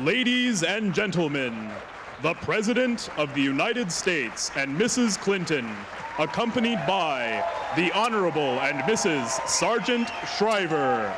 Ladies and gentlemen, the President of the United States and Mrs. Clinton, accompanied by the Honorable and Mrs. Sargent Shriver.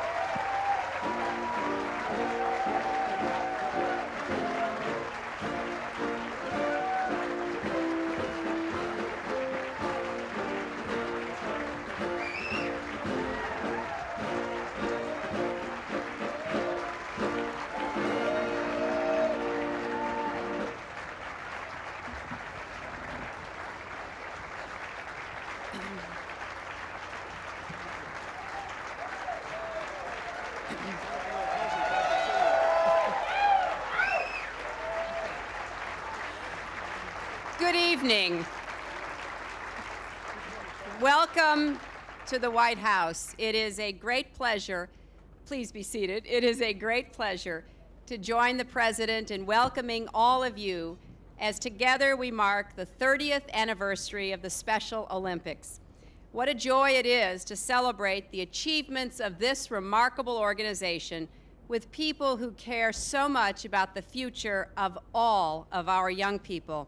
Good evening. Welcome to the White House. It is a great pleasure, please be seated. It is a great pleasure to join the President in welcoming all of you as together we mark the 30th anniversary of the Special Olympics. What a joy it is to celebrate the achievements of this remarkable organization with people who care so much about the future of all of our young people.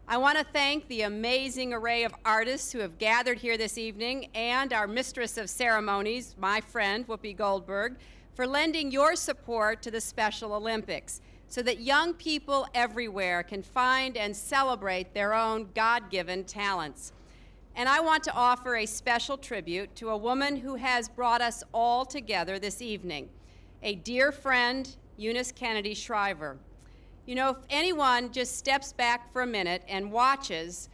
I want to thank the amazing array of artists who have gathered here this evening and our Mistress of Ceremonies, my friend, Whoopi Goldberg, for lending your support to the Special Olympics so that young people everywhere can find and celebrate their own God-given talents. And I want to offer a special tribute to a woman who has brought us all together this evening, a dear friend, Eunice Kennedy Shriver. You know, if anyone just steps back for a minute and watches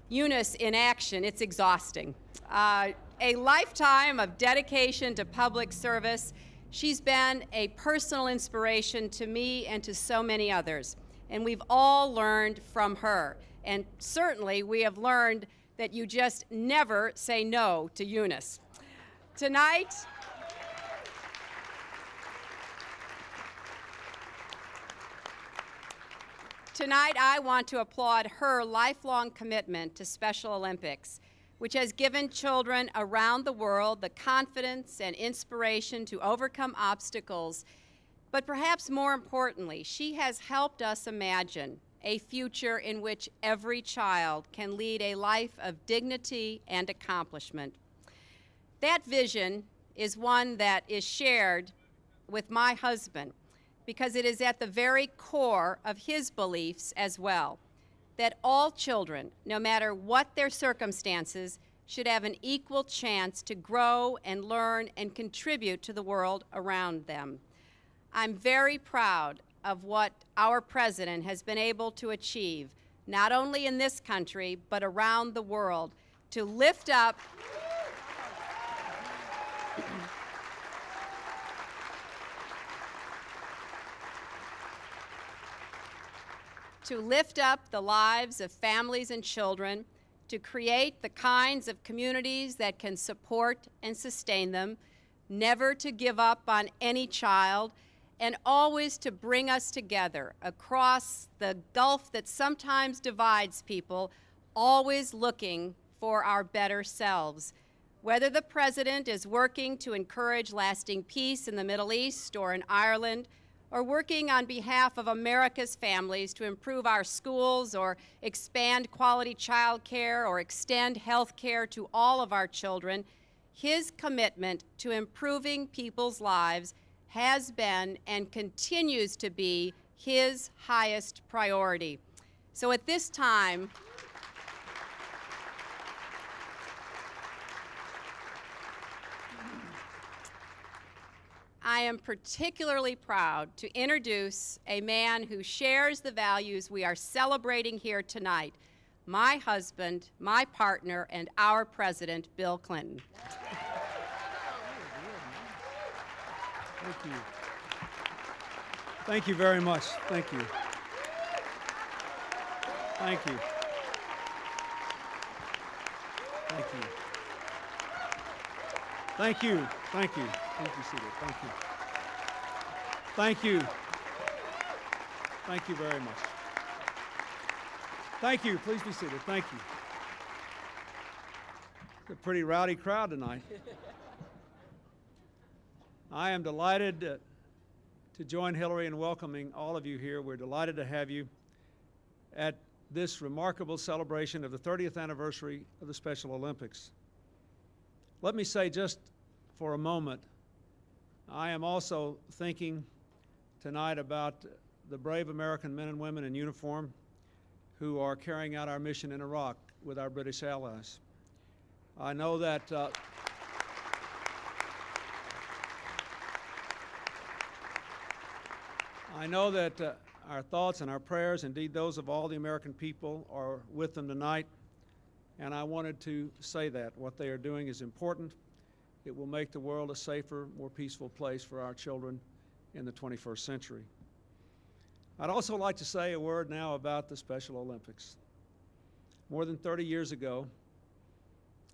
Eunice in action, it's exhausting. A lifetime of dedication to public service. She's been a personal inspiration to me and to so many others. And we've all learned from her. And certainly we have learned that you just never say no to Eunice. Tonight, I want to applaud her lifelong commitment to Special Olympics, which has given children around the world the confidence and inspiration to overcome obstacles. But perhaps more importantly, she has helped us imagine a future in which every child can lead a life of dignity and accomplishment. That vision is one that is shared with my husband, because it is at the very core of his beliefs as well, that all children, no matter what their circumstances, should have an equal chance to grow and learn and contribute to the world around them. I'm very proud of what our president has been able to achieve, not only in this country, but around the world, to lift up the lives of families and children, to create the kinds of communities that can support and sustain them, never to give up on any child, and always to bring us together across the gulf that sometimes divides people, always looking for our better selves. Whether the President is working to encourage lasting peace in the Middle East or in Ireland, or working on behalf of America's families to improve our schools or expand quality child care or extend health care to all of our children, his commitment to improving people's lives has been and continues to be his highest priority. So at this time, I am particularly proud to introduce a man who shares the values we are celebrating here tonight, my husband, my partner, and our president, Bill Clinton. Thank you. Thank you very much. Thank you. Thank you. Thank you. Thank you. Thank you. Please be seated. Thank you. Thank you. Thank you very much. Thank you. Please be seated. Thank you. It's a pretty rowdy crowd tonight. I am delighted to join Hillary in welcoming all of you here. We're delighted to have you at this remarkable celebration of the 30th anniversary of the Special Olympics. Let me say just for a moment, I am also thinking tonight about the brave American men and women in uniform who are carrying out our mission in Iraq with our British allies. I know that our thoughts and our prayers, indeed those of all the American people, are with them tonight, and I wanted to say that what they are doing is important. It will make the world a safer, more peaceful place for our children in the 21st century. I'd also like to say a word now about the Special Olympics. More than 30 years ago,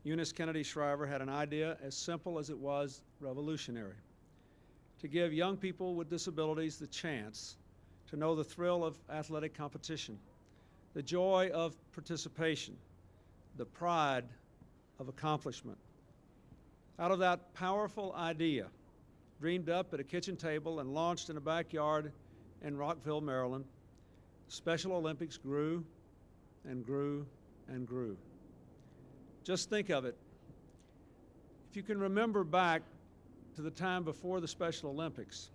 Eunice Kennedy Shriver had an idea as simple as it was revolutionary: to give young people with disabilities the chance to know the thrill of athletic competition, the joy of participation, the pride of accomplishment. Out of that powerful idea, dreamed up at a kitchen table and launched in a backyard in Rockville, Maryland, Special Olympics grew and grew and grew. Just think of it. If you can remember back to the time before the Special Olympics,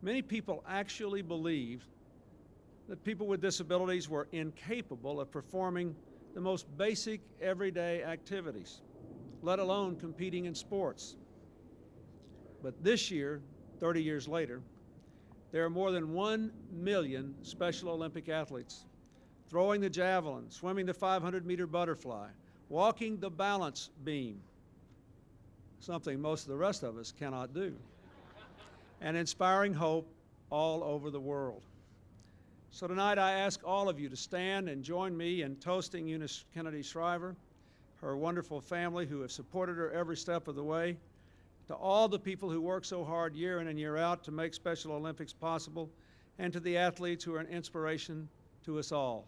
many people actually believed that people with disabilities were incapable of performing the most basic everyday activities, let alone competing in sports. But this year, 30 years later, there are more than 1 million Special Olympic athletes throwing the javelin, swimming the 500-meter butterfly, walking the balance beam, something most of the rest of us cannot do, and inspiring hope all over the world. So tonight I ask all of you to stand and join me in toasting Eunice Kennedy Shriver, her wonderful family who have supported her every step of the way, to all the people who work so hard year in and year out to make Special Olympics possible, and to the athletes who are an inspiration to us all.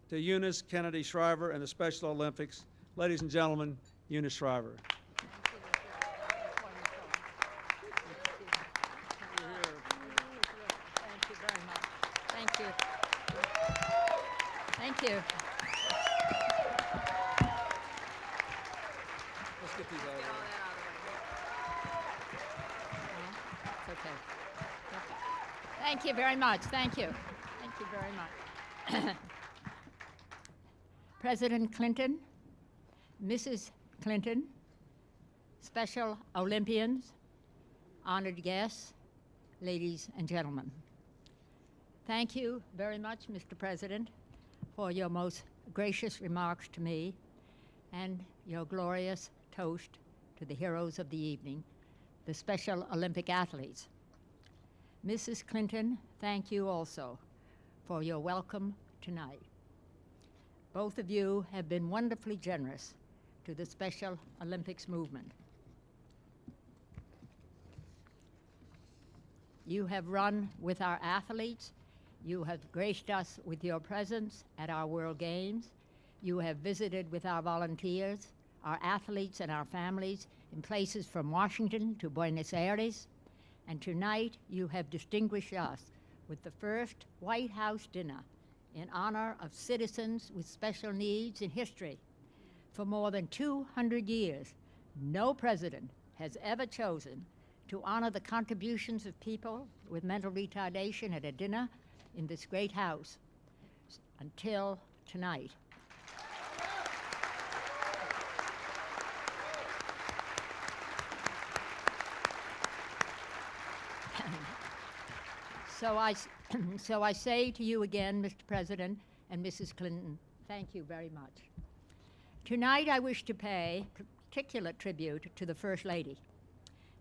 To Eunice Kennedy Shriver and the Special Olympics, ladies and gentlemen, Eunice Shriver. Thank you. Let's get these out of the way. It's okay. Thank you very much. Thank you. Thank you very much. President Clinton, Mrs. Clinton, Special Olympians, honored guests, ladies and gentlemen. Thank you very much, Mr. President, for your most gracious remarks to me and your glorious toast to the heroes of the evening, the Special Olympic athletes. Mrs. Clinton, thank you also for your welcome tonight. Both of you have been wonderfully generous to the Special Olympics movement. You have run with our athletes. You have graced us with your presence at our World Games. You have visited with our volunteers, our athletes and our families in places from Washington to Buenos Aires. And tonight you have distinguished us with the first White House dinner in honor of citizens with special needs in history. For more than 200 years, no president has ever chosen to honor the contributions of people with mental retardation at a dinner in this great house until tonight. So I say to you again, Mr. President and Mrs. Clinton, thank you very much. Tonight I wish to pay particular tribute to the First Lady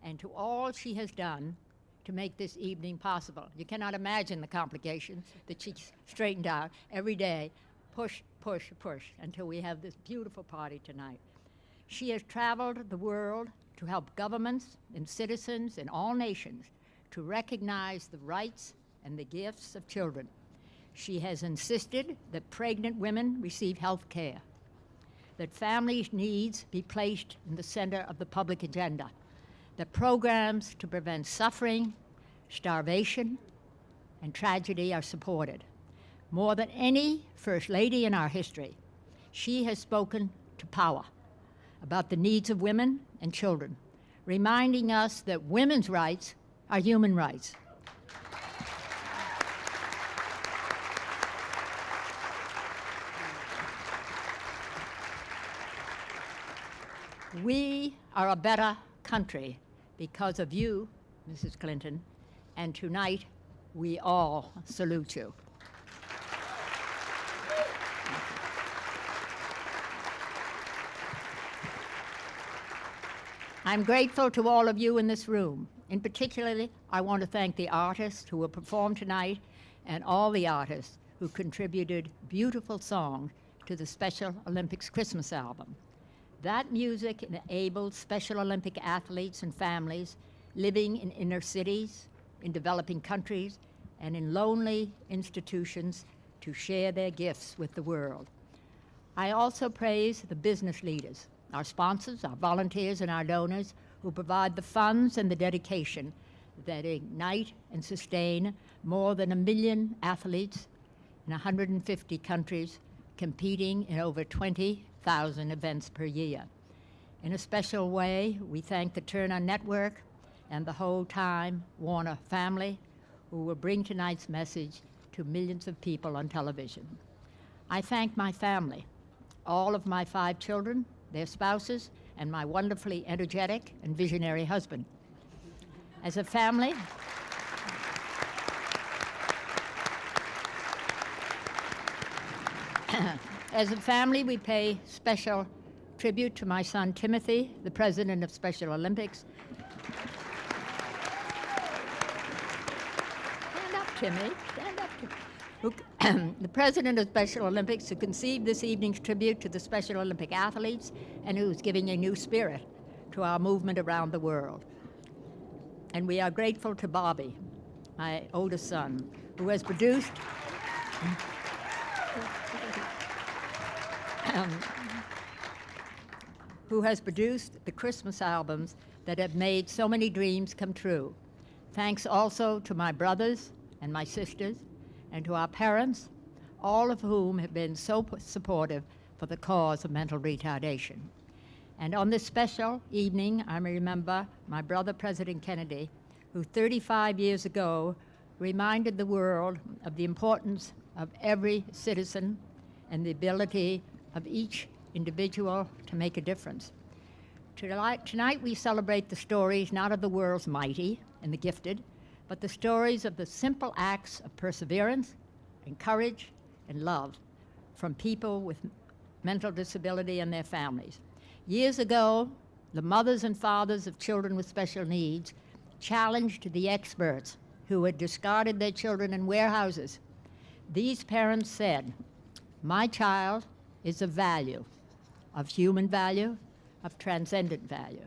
and to all she has done to make this evening possible. You cannot imagine the complications that she straightened out every day, push, push, push, until we have this beautiful party tonight. She has traveled the world to help governments and citizens in all nations to recognize the rights and the gifts of children. She has insisted that pregnant women receive health care, that families' needs be placed in the center of the public agenda, that programs to prevent suffering, starvation, and tragedy are supported. More than any First Lady in our history, she has spoken to power about the needs of women and children, reminding us that women's rights are human rights. We are a better country because of you, Mrs. Clinton, and tonight we all salute you. I'm grateful to all of you in this room. In particular, I want to thank the artists who will perform tonight and all the artists who contributed beautiful songs to the Special Olympics Christmas album. That music enabled Special Olympic athletes and families living in inner cities, in developing countries, and in lonely institutions to share their gifts with the world. I also praise the business leaders, our sponsors, our volunteers, and our donors who provide the funds and the dedication that ignite and sustain more than 1 million athletes in 150 countries competing in over 20,000 events per year. In a special way, we thank the Turner Network and the whole Time Warner family who will bring tonight's message to millions of people on television. I thank my family, all of my 5 children, their spouses, and my wonderfully energetic and visionary husband. As a family, we pay special tribute to my son Timothy, the president of Special Olympics. Stand up, Timmy. Stand up, Timmy. The president of Special Olympics, who conceived this evening's tribute to the Special Olympic athletes and who's giving a new spirit to our movement around the world. And we are grateful to Bobby, my oldest son, who has produced the Christmas albums that have made so many dreams come true. Thanks also to my brothers and my sisters, and to our parents, all of whom have been so supportive for the cause of mental retardation. And on this special evening, I remember my brother, President Kennedy, who 35 years ago reminded the world of the importance of every citizen and the ability of each individual to make a difference. Tonight we celebrate the stories not of the world's mighty and the gifted, but the stories of the simple acts of perseverance and courage and love from people with mental disability and their families. Years ago, the mothers and fathers of children with special needs challenged the experts who had discarded their children in warehouses. These parents said, "My child is of value, of human value, of transcendent value.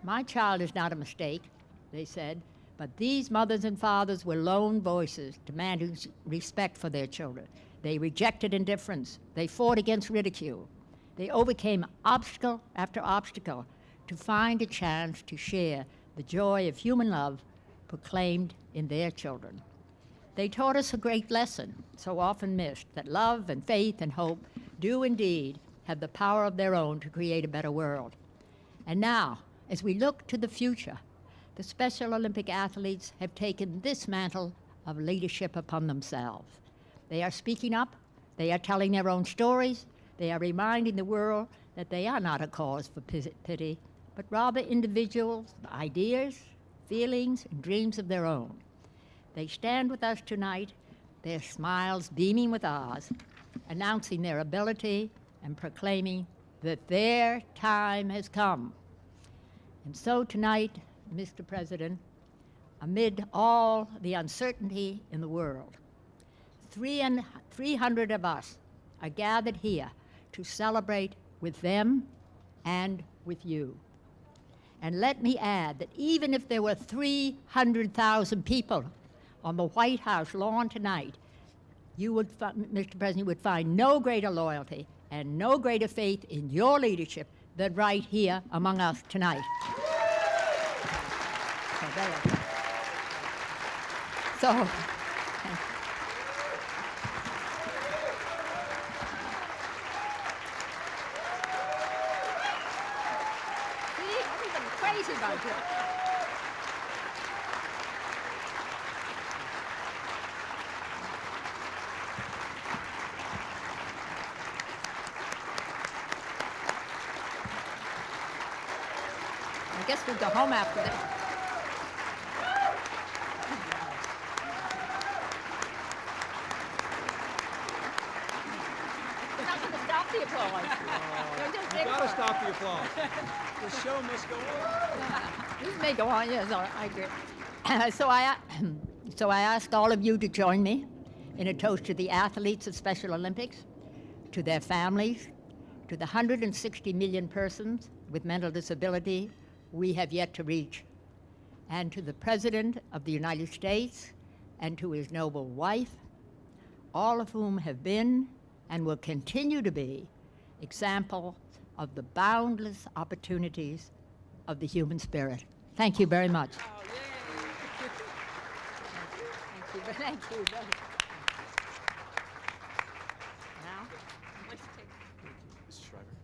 My child is not a mistake," they said, but these mothers and fathers were lone voices demanding respect for their children. They rejected indifference. They fought against ridicule. They overcame obstacle after obstacle to find a chance to share the joy of human love proclaimed in their children. They taught us a great lesson, so often missed, that love and faith and hope do indeed have the power of their own to create a better world. And now, as we look to the future, the Special Olympic athletes have taken this mantle of leadership upon themselves. They are speaking up, they are telling their own stories, they are reminding the world that they are not a cause for pity, but rather individuals, ideas, feelings, and dreams of their own. They stand with us tonight, their smiles beaming with ours, announcing their ability and proclaiming that their time has come. And so tonight, Mr. President, amid all the uncertainty in the world, 300 of us are gathered here to celebrate with them and with you. And let me add that even if there were 300,000 people on the White House lawn tonight, you would, Mr. President, would find no greater loyalty and no greater faith in your leadership than right here among us tonight. So, see, everybody's crazy about you. I guess we go home after this. We're not going to stop the applause. We're just You gotta stop the applause. The show must go on. This may go on, yes, I agree. So I ask all of you to join me in a toast to the athletes of Special Olympics, to their families, to the 160 million persons with mental disability we have yet to reach, and to the President of the United States and to his noble wife, all of whom have been and will continue to be examples of the boundless opportunities of the human spirit. Thank you very much. Oh, yay. Thank you. Now, Let's take Mrs. Shriver.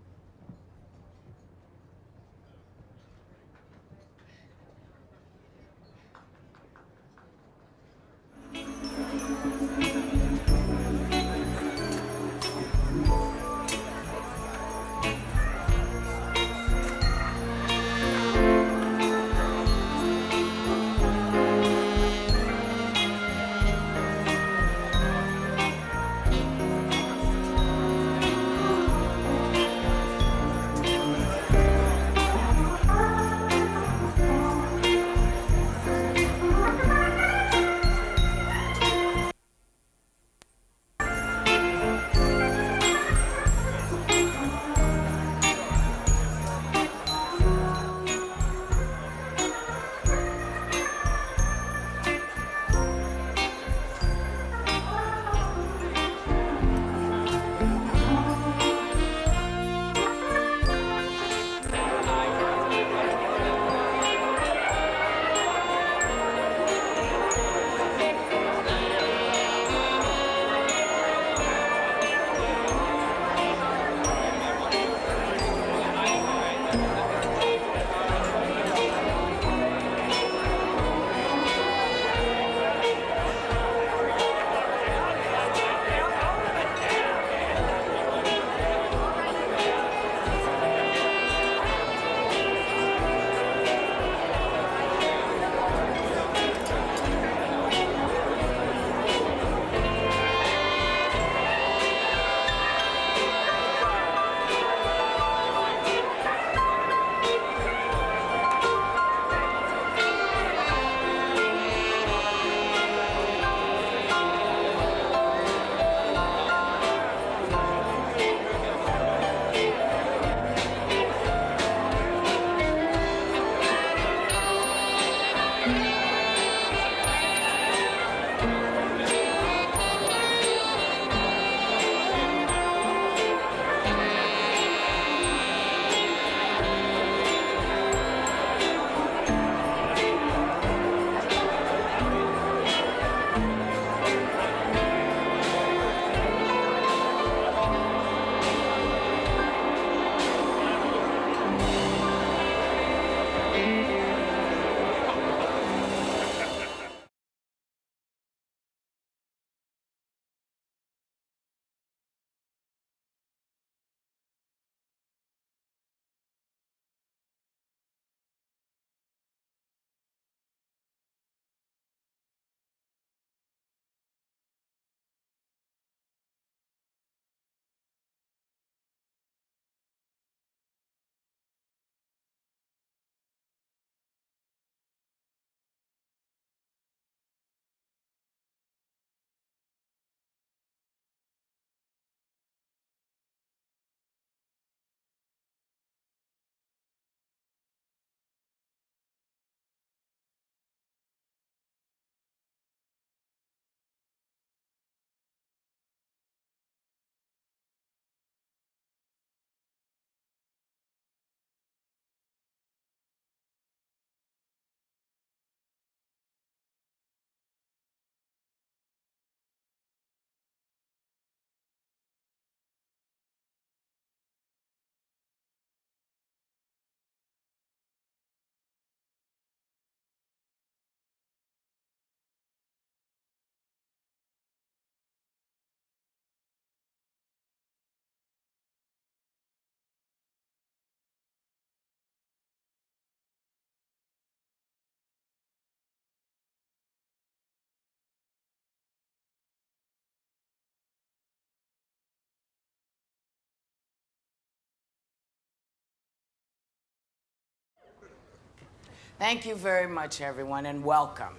Thank you very much, everyone, and welcome.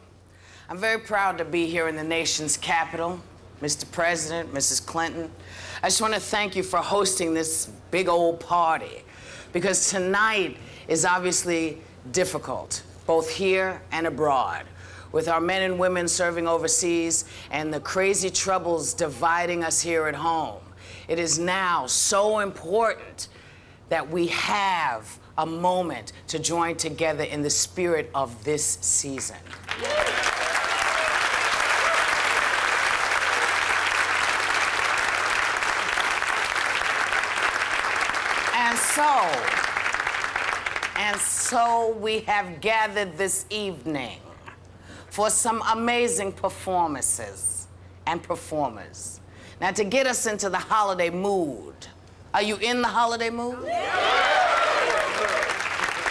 I'm very proud to be here in the nation's capital. Mr. President, Mrs. Clinton, I just want to thank you for hosting this big old party, because tonight is obviously difficult, both here and abroad, with our men and women serving overseas and the crazy troubles dividing us here at home. It is now so important that we have a moment to join together in the spirit of this season. And so we have gathered this evening for some amazing performances and performers. Now, to get us into the holiday mood. Are you in the holiday mood?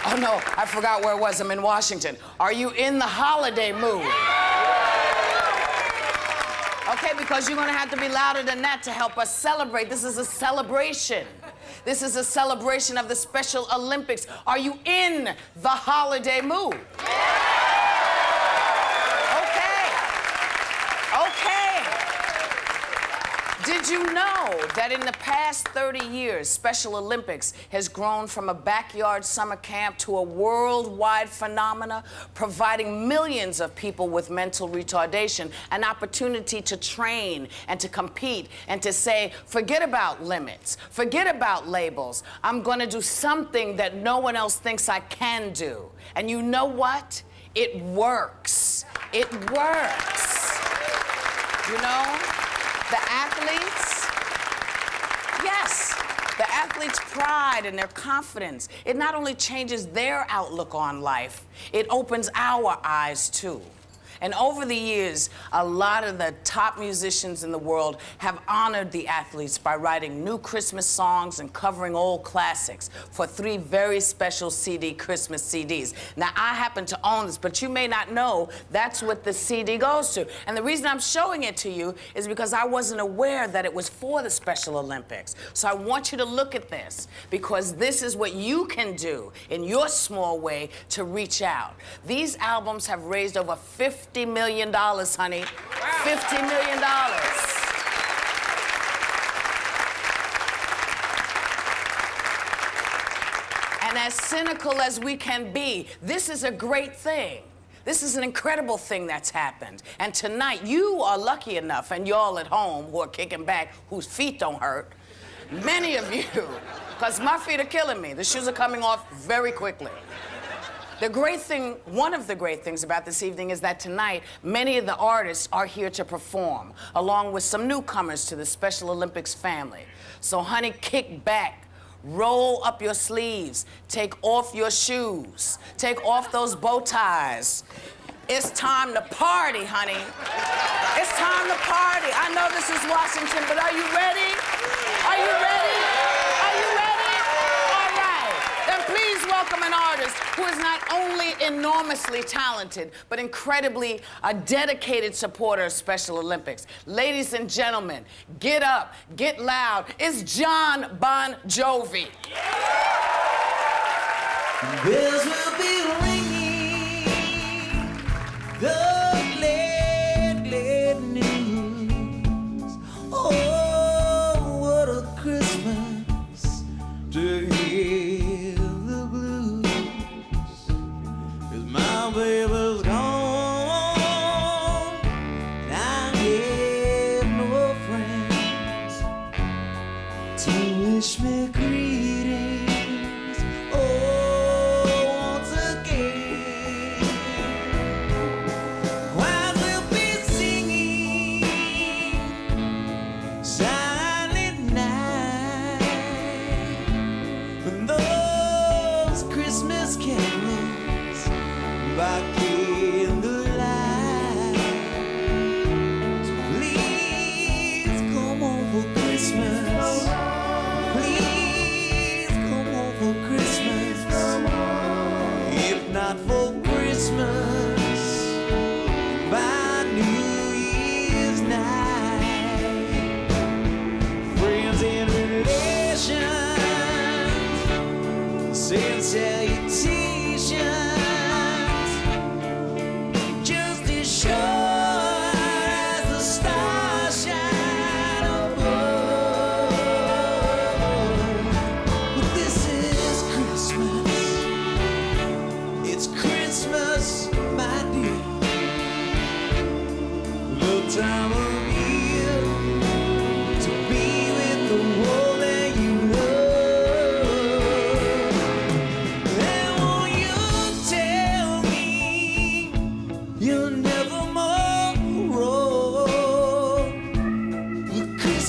Oh no, I forgot where it was. I'm in Washington. Are you in the holiday mood? Okay, because you're gonna have to be louder than that to help us celebrate. This is a celebration. This is a celebration of the Special Olympics. Are you in the holiday mood? Okay. Did you know that in the past 30 years, Special Olympics has grown from a backyard summer camp to a worldwide phenomena, providing millions of people with mental retardation an opportunity to train and to compete and to say, forget about limits, forget about labels. I'm gonna do something that no one else thinks I can do. And you know what? It works. It works. You know? The athletes, yes, the athletes' pride and their confidence, it not only changes their outlook on life, it opens our eyes too. And over the years, a lot of the top musicians in the world have honored the athletes by writing new Christmas songs and covering old classics for 3 very special Christmas CDs. Now, I happen to own this, but you may not know that's what the CD goes to. And the reason I'm showing it to you is because I wasn't aware that it was for the Special Olympics. So I want you to look at this, because this is what you can do in your small way to reach out. These albums have raised over $50 million, honey. $50 million. And as cynical as we can be, this is a great thing. This is an incredible thing that's happened. And tonight, you are lucky enough, and y'all at home who are kicking back, whose feet don't hurt, many of you, because my feet are killing me. The shoes are coming off very quickly. The great thing, one of the great things about this evening is that tonight, many of the artists are here to perform, along with some newcomers to the Special Olympics family. So, honey, kick back, roll up your sleeves, take off your shoes, take off those bow ties. It's time to party, honey. It's time to party. I know this is Washington, but are you ready? Are you ready? Are you ready? All right. Then please welcome an artist who is not only enormously talented, but incredibly a dedicated supporter of Special Olympics. Ladies and gentlemen, get up, get loud. It's John Bon Jovi. Bells will be ringing, the glad, glad news. Oh, what a Christmas to hear the blues. 'Cause my baby's gone, and I have no friends to wish me greetings. Oh, won't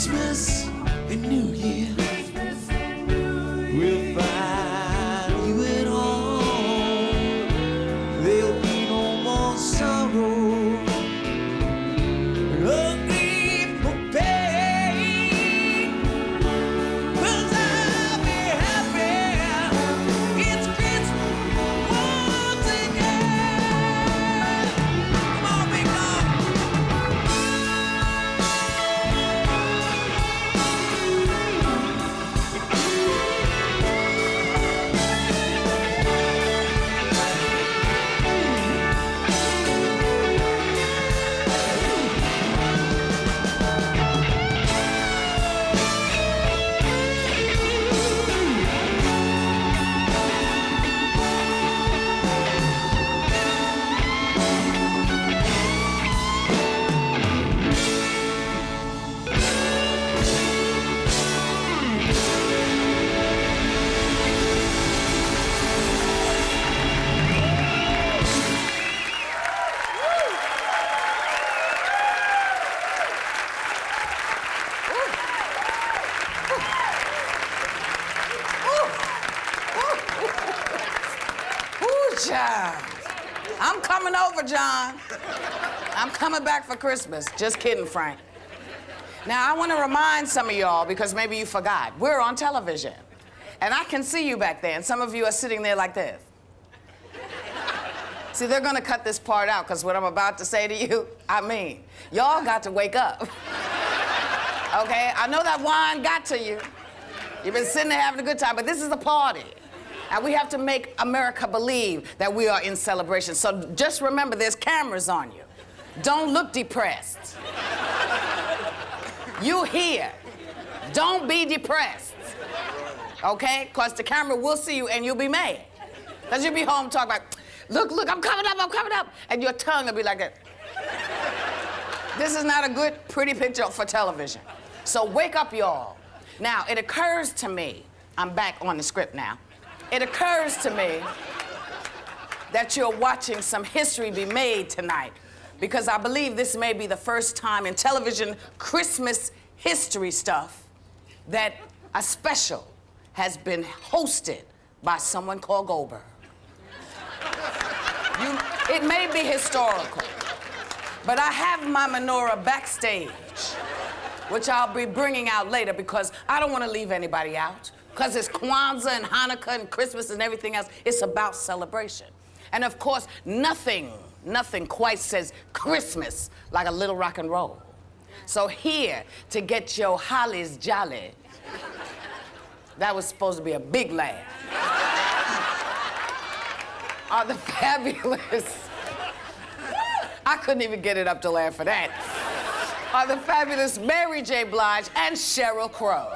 Christmas and New Year. We'll find you at home. There'll be no more sorrow, no grief or pain. 'Cause I'll be happy. It's Christmas once again. Come on, big dog. Child. I'm coming over, John. I'm coming back for Christmas. Just kidding, Frank. Now, I want to remind some of y'all, because maybe you forgot, we're on television. And I can see you back there, and some of you are sitting there like this. See, they're going to cut this part out, because what I'm about to say to you, I mean, y'all got to wake up. Okay? I know that wine got to you. You've been sitting there having a good time, but this is a party. And we have to make America believe that we are in celebration. So just remember, there's cameras on you. Don't look depressed. You here. Don't be depressed. Okay? Because the camera will see you and you'll be mad. Because you'll be home talking about, look, I'm coming up. And your tongue will be like that. This is not a good, pretty picture for television. So wake up, y'all. Now, it occurs to me, I'm back on the script now. It occurs to me that you're watching some history be made tonight, because I believe this may be the first time in television Christmas history stuff that a special has been hosted by someone called Goldberg. It may be historical, but I have my menorah backstage, which I'll be bringing out later because I don't want to leave anybody out. Because it's Kwanzaa and Hanukkah and Christmas and everything else. It's about celebration. And of course, nothing quite says Christmas like a little rock and roll. So here to get your hollies jolly, that was supposed to be a big laugh, are the fabulous, I couldn't even get it up to laugh for that, are the fabulous Mary J. Blige and Sheryl Crow.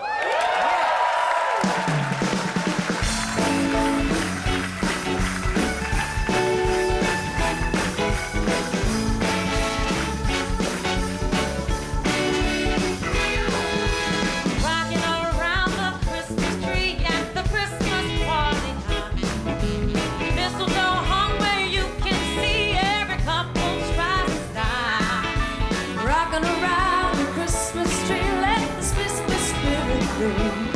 Around the Christmas tree, let this Christmas spirit ring.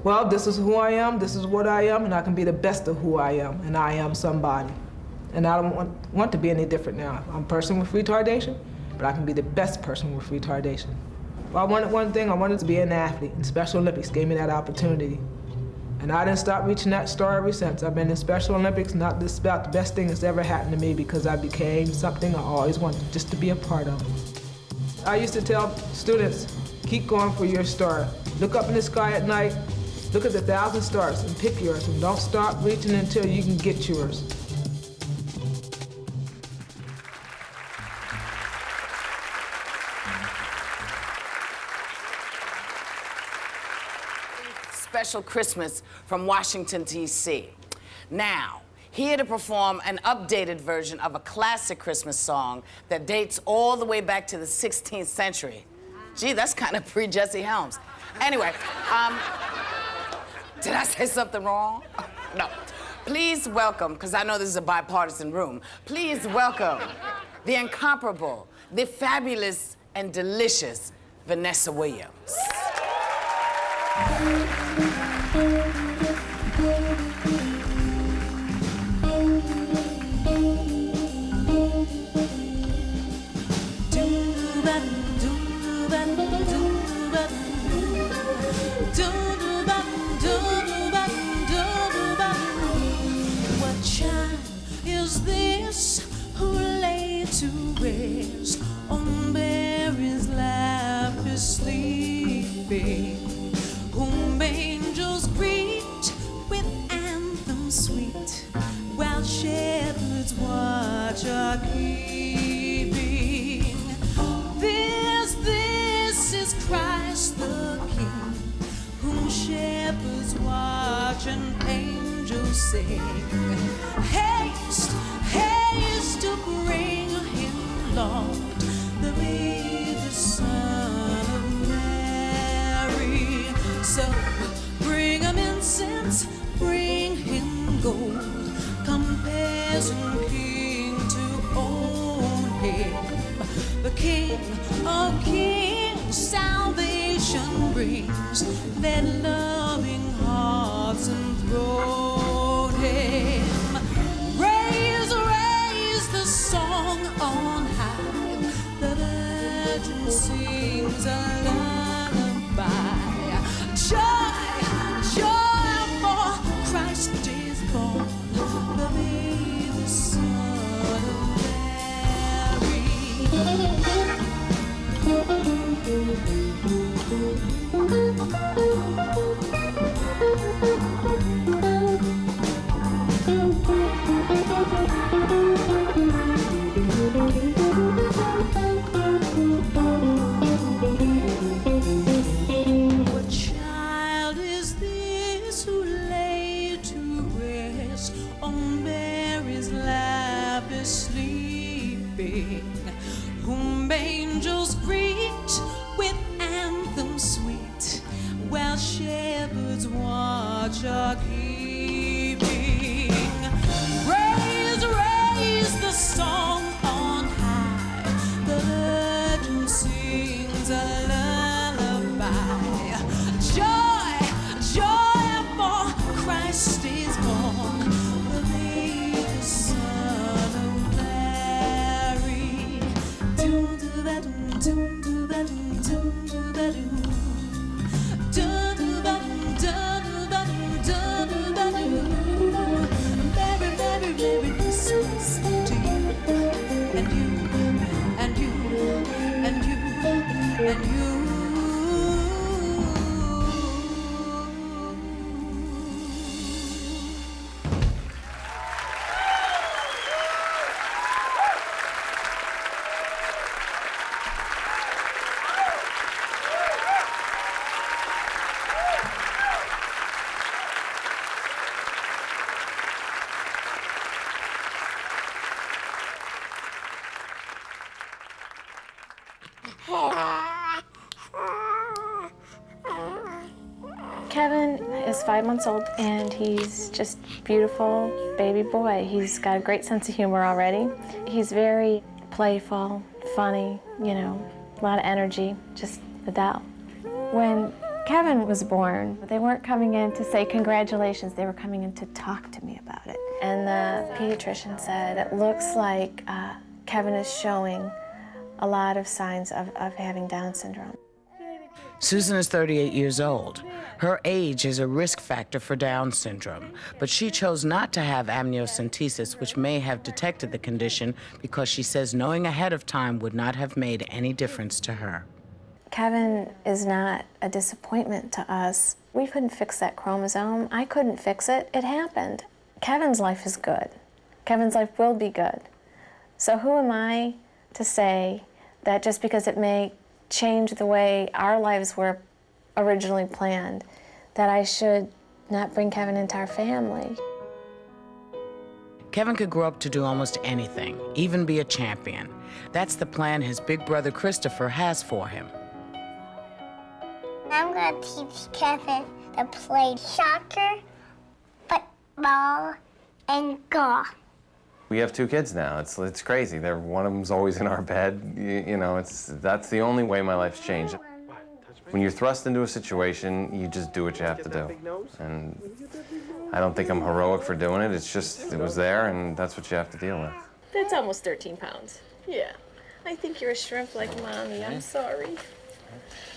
well, this is who I am, this is what I am, and I can be the best of who I am, and I am somebody. And I don't want to be any different now. I'm a person with retardation, but I can be the best person with retardation. Well, I wanted one thing, I wanted to be an athlete, and Special Olympics gave me that opportunity. And I didn't stop reaching that star ever since. I've been in Special Olympics, not just about the best thing that's ever happened to me, because I became something I always wanted just to be a part of. I used to tell students, keep going for your star. Look up in the sky at night, look at the 1,000 stars and pick yours, and don't stop reaching until you can get yours. Special Christmas from Washington, D.C. Now, here to perform an updated version of a classic Christmas song that dates all the way back to the 16th century. Gee, that's kind of pre-Jesse Helms. Anyway, did I say something wrong? No. Please welcome, because I know this is a bipartisan room, please welcome the incomparable, the fabulous, and delicious Vanessa Williams. What child is this who lay to rest on Mary's lap is sleeping, whom angels greet with anthems sweet, while shepherds watch are keeping? This is Christ the King, whom shepherds watch and angels sing. Haste, haste to bring him, Lord, the baby Son of Mary. So bring him incense, bring him gold, come peasant king to own him. The King of Kings salvation brings, let loving hearts enthrone him. Raise, raise the song on high, the Virgin sings a lullaby. Joy, joy, for Christ is born, the baby Son of Mary. What child is this who lay to rest on Mary's lap is sleeping, whom angels greet with anthems sweet, while shepherds watch are keeping? Raise, raise the song on high, the Virgin sings a lullaby. Joy, joy, for Christ is born, the baby Son of Mary. Doom do ba doom, doom do ba doom, doom do ba doom. Doom do ba doom, doom do ba doom, doom do ba doom. Merry, merry, merry Christmas to you, and you, and you, and you, and you. Kevin is 5 months old, and he's just beautiful baby boy. He's got a great sense of humor already. He's very playful, funny, you know, a lot of energy, just a doll. When Kevin was born. They weren't coming in to say congratulations, they were coming in to talk to me about it. And the pediatrician said, it looks like Kevin is showing a lot of signs of having Down syndrome. Susan is 38 years old. Her age is a risk factor for Down syndrome, but she chose not to have amniocentesis, which may have detected the condition, because she says knowing ahead of time would not have made any difference to her. Kevin is not a disappointment to us. We couldn't fix that chromosome. I couldn't fix it. It happened. Kevin's life is good. Kevin's life will be good. So who am I to say that just because it may change the way our lives were originally planned, that I should not bring Kevin into our family? Kevin could grow up to do almost anything, even be a champion. That's the plan his big brother Christopher has for him. I'm going to teach Kevin to play soccer, football, and golf. We have 2 kids now. It's crazy. One of them's always in our bed. You know, that's the only way my life's changed. When you're thrust into a situation, you just do what you have to do. And I don't think I'm heroic for doing it. It's just, it was there, and that's what you have to deal with. That's almost 13 pounds. Yeah. I think you're a shrimp like Mommy. I'm sorry.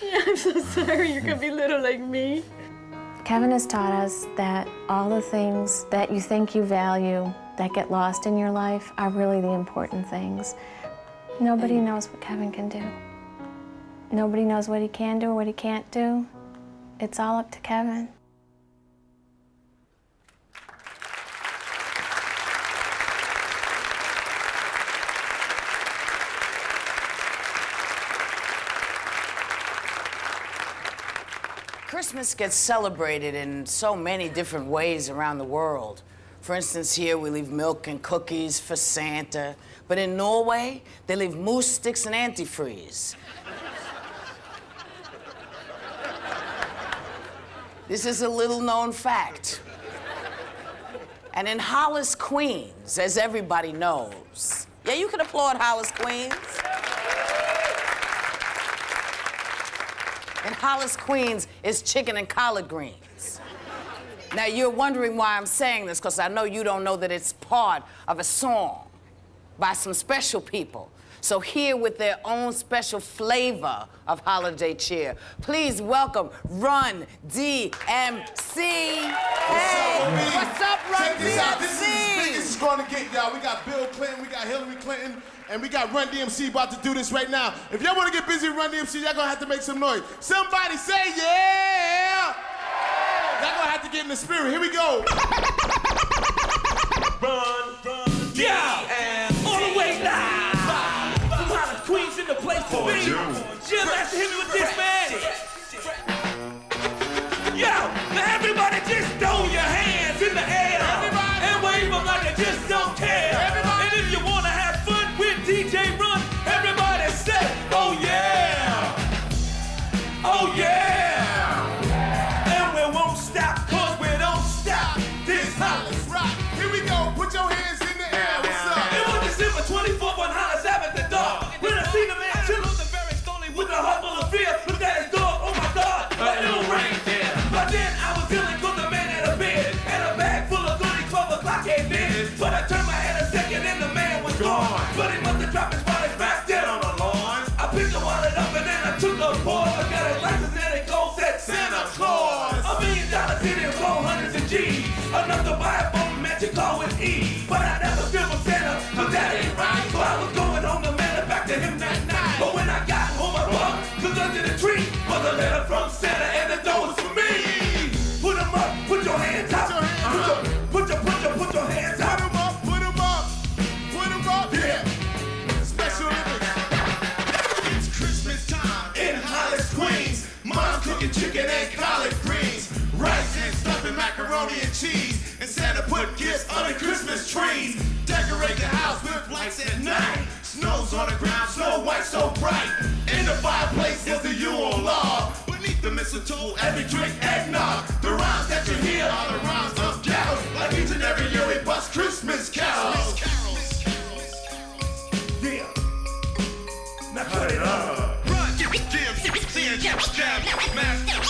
Yeah, I'm so sorry. You're gonna be little like me. Kevin has taught us that all the things that you think you value that get lost in your life are really the important things. Nobody knows what Kevin can do. Nobody knows what he can do or what he can't do. It's all up to Kevin. Christmas gets celebrated in so many different ways around the world. For instance, here we leave milk and cookies for Santa, but in Norway, they leave moose sticks and antifreeze. This is a little-known fact. And in Hollis, Queens, as everybody knows, yeah, you can applaud Hollis, Queens. In Hollis, Queens, is chicken and collard greens. Now, you're wondering why I'm saying this, because I know you don't know that it's part of a song by some special people. So here with their own special flavor of holiday cheer, please welcome Run DMC. Hey, what's up, Run DMC? This is as big as it's going to get, y'all. We got Bill Clinton, we got Hillary Clinton, and we got Run DMC about to do this right now. If y'all want to get busy with Run DMC, y'all gonna have to make some noise. Somebody say yeah! Y'all gonna have to get in the spirit. Here we go. Run, yeah, all the way live. From Hollis, Queens in the place to be. Jim has to hit me with this, man. Yo, now everybody just throw your hands in the air and wave them like you just don't care. And if you wanna have fun with DJ Run, everybody say, oh yeah, oh yeah. And we won't stop, cause we don't stop. This Hollis rock. Here we go. Put your hands in the air. What's up? It was December 24th when Hollis Ave at the dark. When I seen a man chill with a heart full of fear. Looked at his dog, oh my God, but it don't rain there. But then I was dealing with the man at a bed and a bag full of goodies, 12 o'clock came in. But I turned my head a second and the man was gone. But he must have dropped his wallet back dead on the lawn. I picked the wallet up and then I took a pause. I got his license and it goes said Santa Claus. $1 million in it, 400s and G's. Enough to buy a phone magic call with E. But I never steal from Santa, cause that ain't right. So I was going home to mail it back to him that night. But when I got home I bugged, cause under the tree was a letter from Santa and the door was for me. Put 'em up, put your hands up. Put your hands up. Put 'em up, put 'em up, put 'em up. Yeah. Special Olympics. It's Christmas time in Hollis, Queens. Mom's cooking chicken and collard greens. Rice and stuffing macaroni and cheese. And Santa put gifts under Christmas trees. Decorate the house with lights at night. Snow's on the ground, snow white so bright. In the fireplace is the Yule log. Beneath the mistletoe, every drink eggnog. The rhymes that you hear are the rhymes of carols. Like each and every year we bust Christmas carols. Yeah. Now cut it up. Run, jam, master,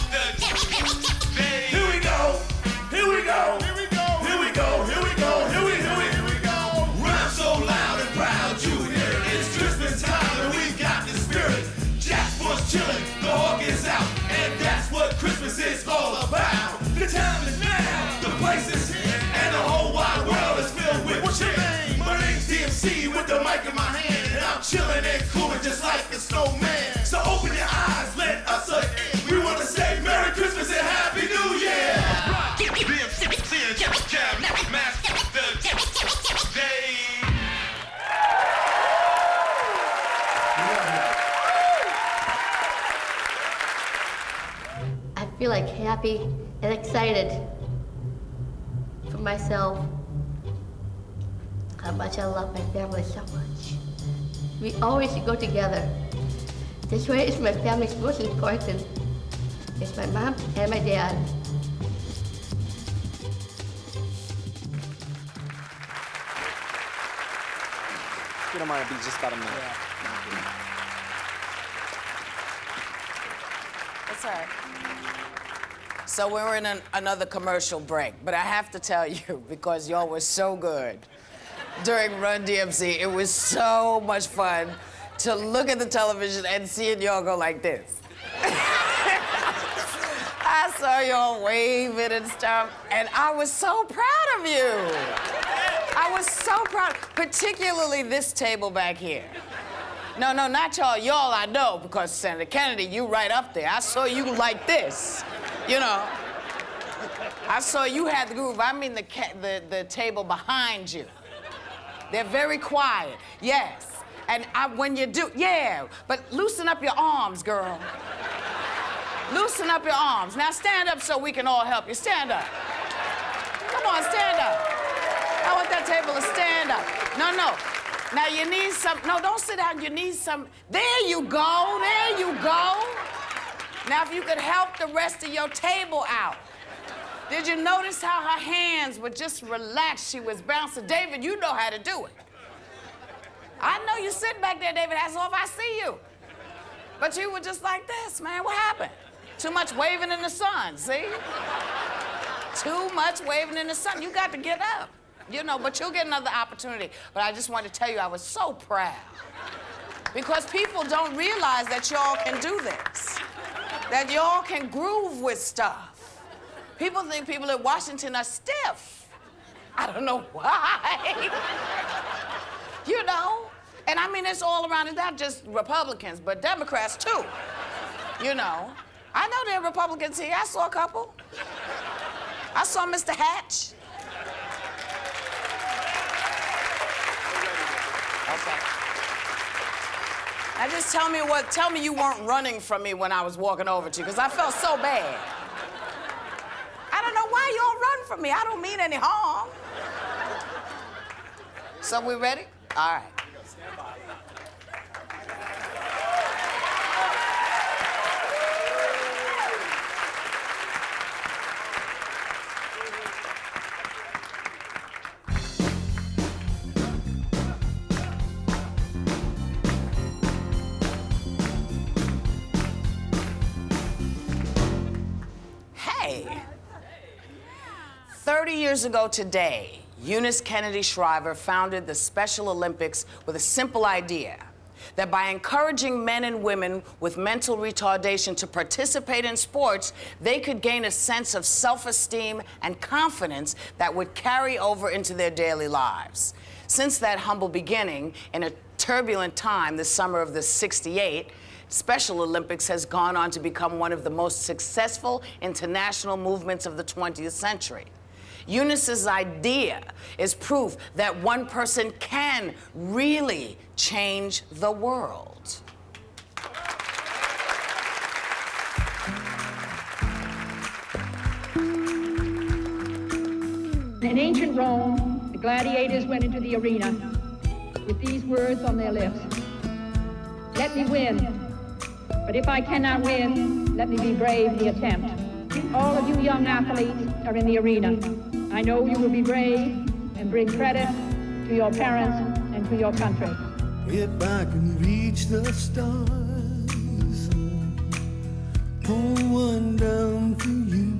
happy and excited for myself. How much I love my family so much. We always go together. This way is my family's most important. It's my mom and my dad. You don't mind if we just got a minute. That's all right. So we're in another commercial break, but I have to tell you, because y'all were so good during Run DMC, it was so much fun to look at the television and seeing y'all go like this. I saw y'all waving and stuff, and I was so proud of you. I was so proud, particularly this table back here. No, not y'all. Y'all I know, because Senator Kennedy, you right up there. I saw you like this, you know. I saw you had the groove. I mean the table behind you. They're very quiet, yes. And when you do, yeah, but loosen up your arms, girl. Loosen up your arms. Now stand up so we can all help you. Stand up. Come on, stand up. I want that table to stand up. No. Now you need some, no, don't sit down, you need some, there you go. Now if you could help the rest of your table out. Did you notice how her hands were just relaxed? She was bouncing. David, you know how to do it. I know you sitting back there, David Hasselhoff, I see you. But you were just like this, man, what happened? Too much waving in the sun, see? Too much waving in the sun, you got to get up. You know, but you'll get another opportunity. But I just wanted to tell you I was so proud. Because people don't realize that y'all can do this. That y'all can groove with stuff. People think people in Washington are stiff. I don't know why. You know? And I mean, it's all around. It's not just Republicans, but Democrats too. You know? I know there are Republicans here. I saw a couple. I saw Mr. Hatch. Now just tell me you weren't running from me when I was walking over to you, because I felt so bad. I don't know why y'all run from me. I don't mean any harm. So we ready? All right. Hey. 30 years ago today, Eunice Kennedy Shriver founded the Special Olympics with a simple idea that by encouraging men and women with mental retardation to participate in sports, they could gain a sense of self-esteem and confidence that would carry over into their daily lives. Since that humble beginning, in a turbulent time, the summer of the '68, Special Olympics has gone on to become one of the most successful international movements of the 20th century. Eunice's idea is proof that one person can really change the world. In ancient Rome, the gladiators went into the arena with these words on their lips: "Let me win. But if I cannot win, let me be brave in the attempt." All of you young athletes are in the arena. I know you will be brave and bring credit to your parents and to your country. If I can reach the stars, pull one down for you,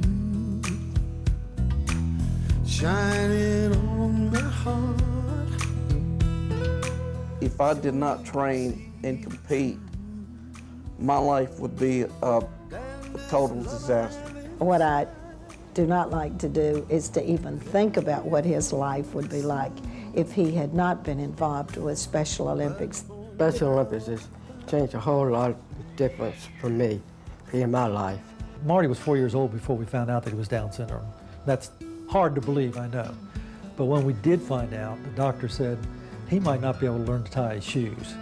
shining on my heart. If I did not train and compete, my life would be a total disaster. What I do not like to do is to even think about what his life would be like if he had not been involved with Special Olympics. Special Olympics has changed a whole lot of difference for me in my life. Marty was 4 years old before we found out that he was Down syndrome. That's hard to believe, I know. But when we did find out, the doctor said he might not be able to learn to tie his shoes.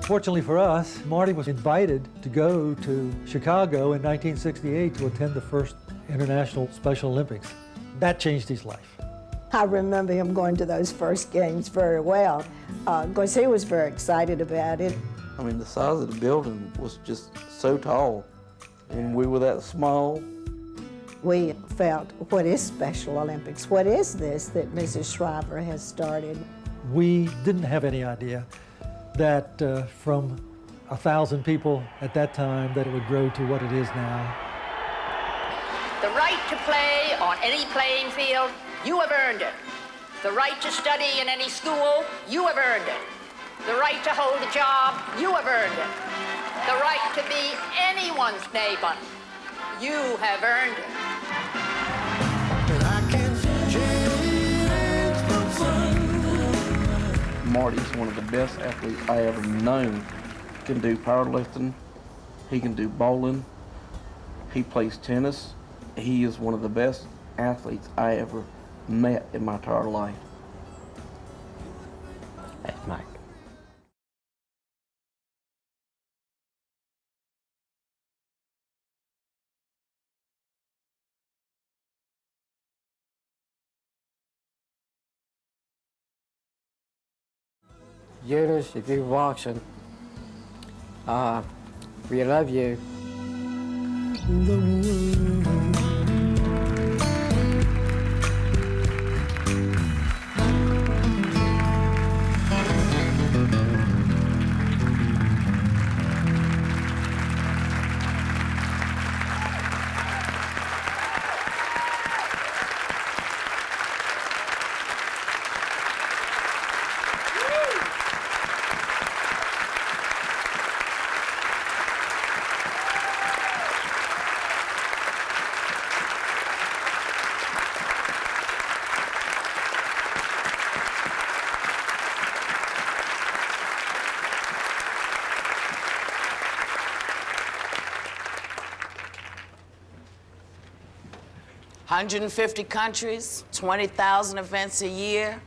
Fortunately for us, Marty was invited to go to Chicago in 1968 to attend the first International Special Olympics. That changed his life. I remember him going to those first games very well, because he was very excited about it. I mean, the size of the building was just so tall, and we were that small. We felt, what is Special Olympics? What is this that Mrs. Shriver has started? We didn't have any idea that from 1,000 people at that time that it would grow to what it is now. The right to play on any playing field, you have earned it. The right to study in any school, you have earned it. The right to hold a job, you have earned it. The right to be anyone's neighbor, you have earned it. Marty's one of the best athletes I ever known. He can do powerlifting, he can do bowling, he plays tennis. He is one of the best athletes I ever met in my entire life. That's Mike. Eunice, if you're watching, we love you. $150 countries, 20,000 events a year.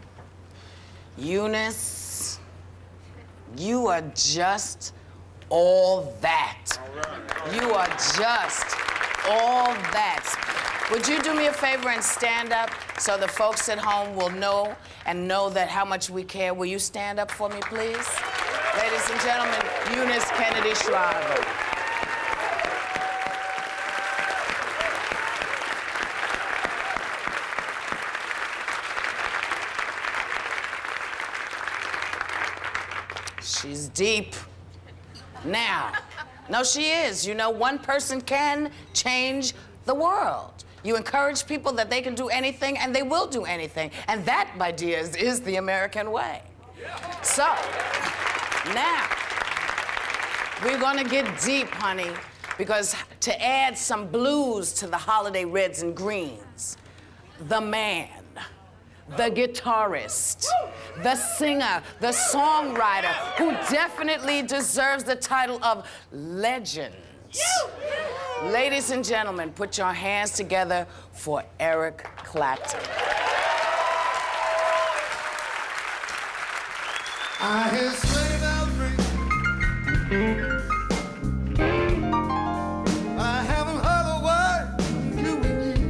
Eunice, you are just all that. You are just all that. Would you do me a favor and stand up so the folks at home will know that how much we care? Will you stand up for me, please? Ladies and gentlemen, Eunice Kennedy Shriver. She's deep. Now, no, she is. You know, one person can change the world. You encourage people that they can do anything, and they will do anything. And that, my dears, is the American way. So, now, we're gonna get deep, honey, because to add some blues to the holiday reds and greens, the man, the guitarist, the singer, the songwriter, who definitely deserves the title of legend. Ladies and gentlemen, put your hands together for Eric Clapton. I hear sleigh bells ring. I haven't heard a word from you and you.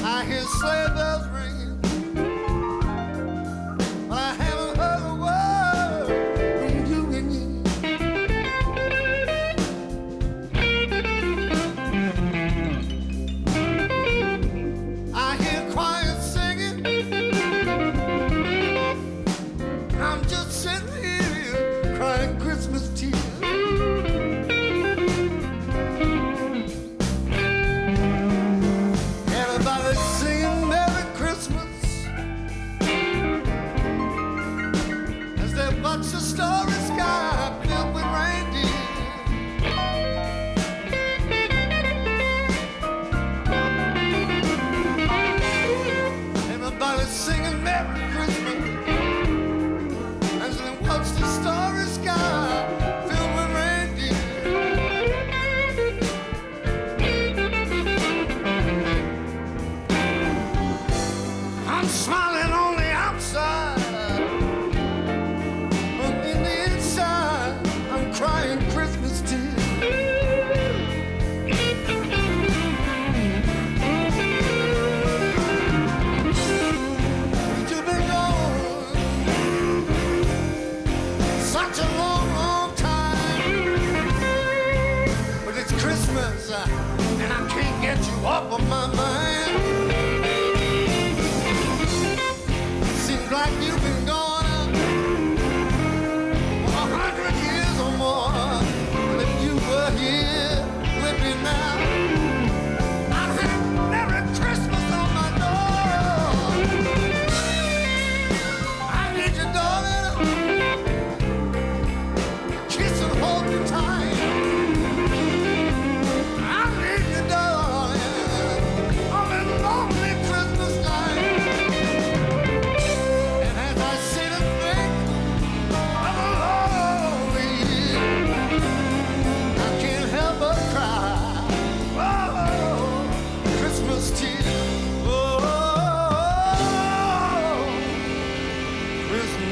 I hear sleigh bells ring. But I haven't heard a word from you and you. I hear choirs singing. I'm just sitting here crying Christmas tears. Everybody singing Merry Christmas as they watch the starry sky filled with reindeer. Everybody singing Merry Christmas as they watch the starry sky filled with reindeer.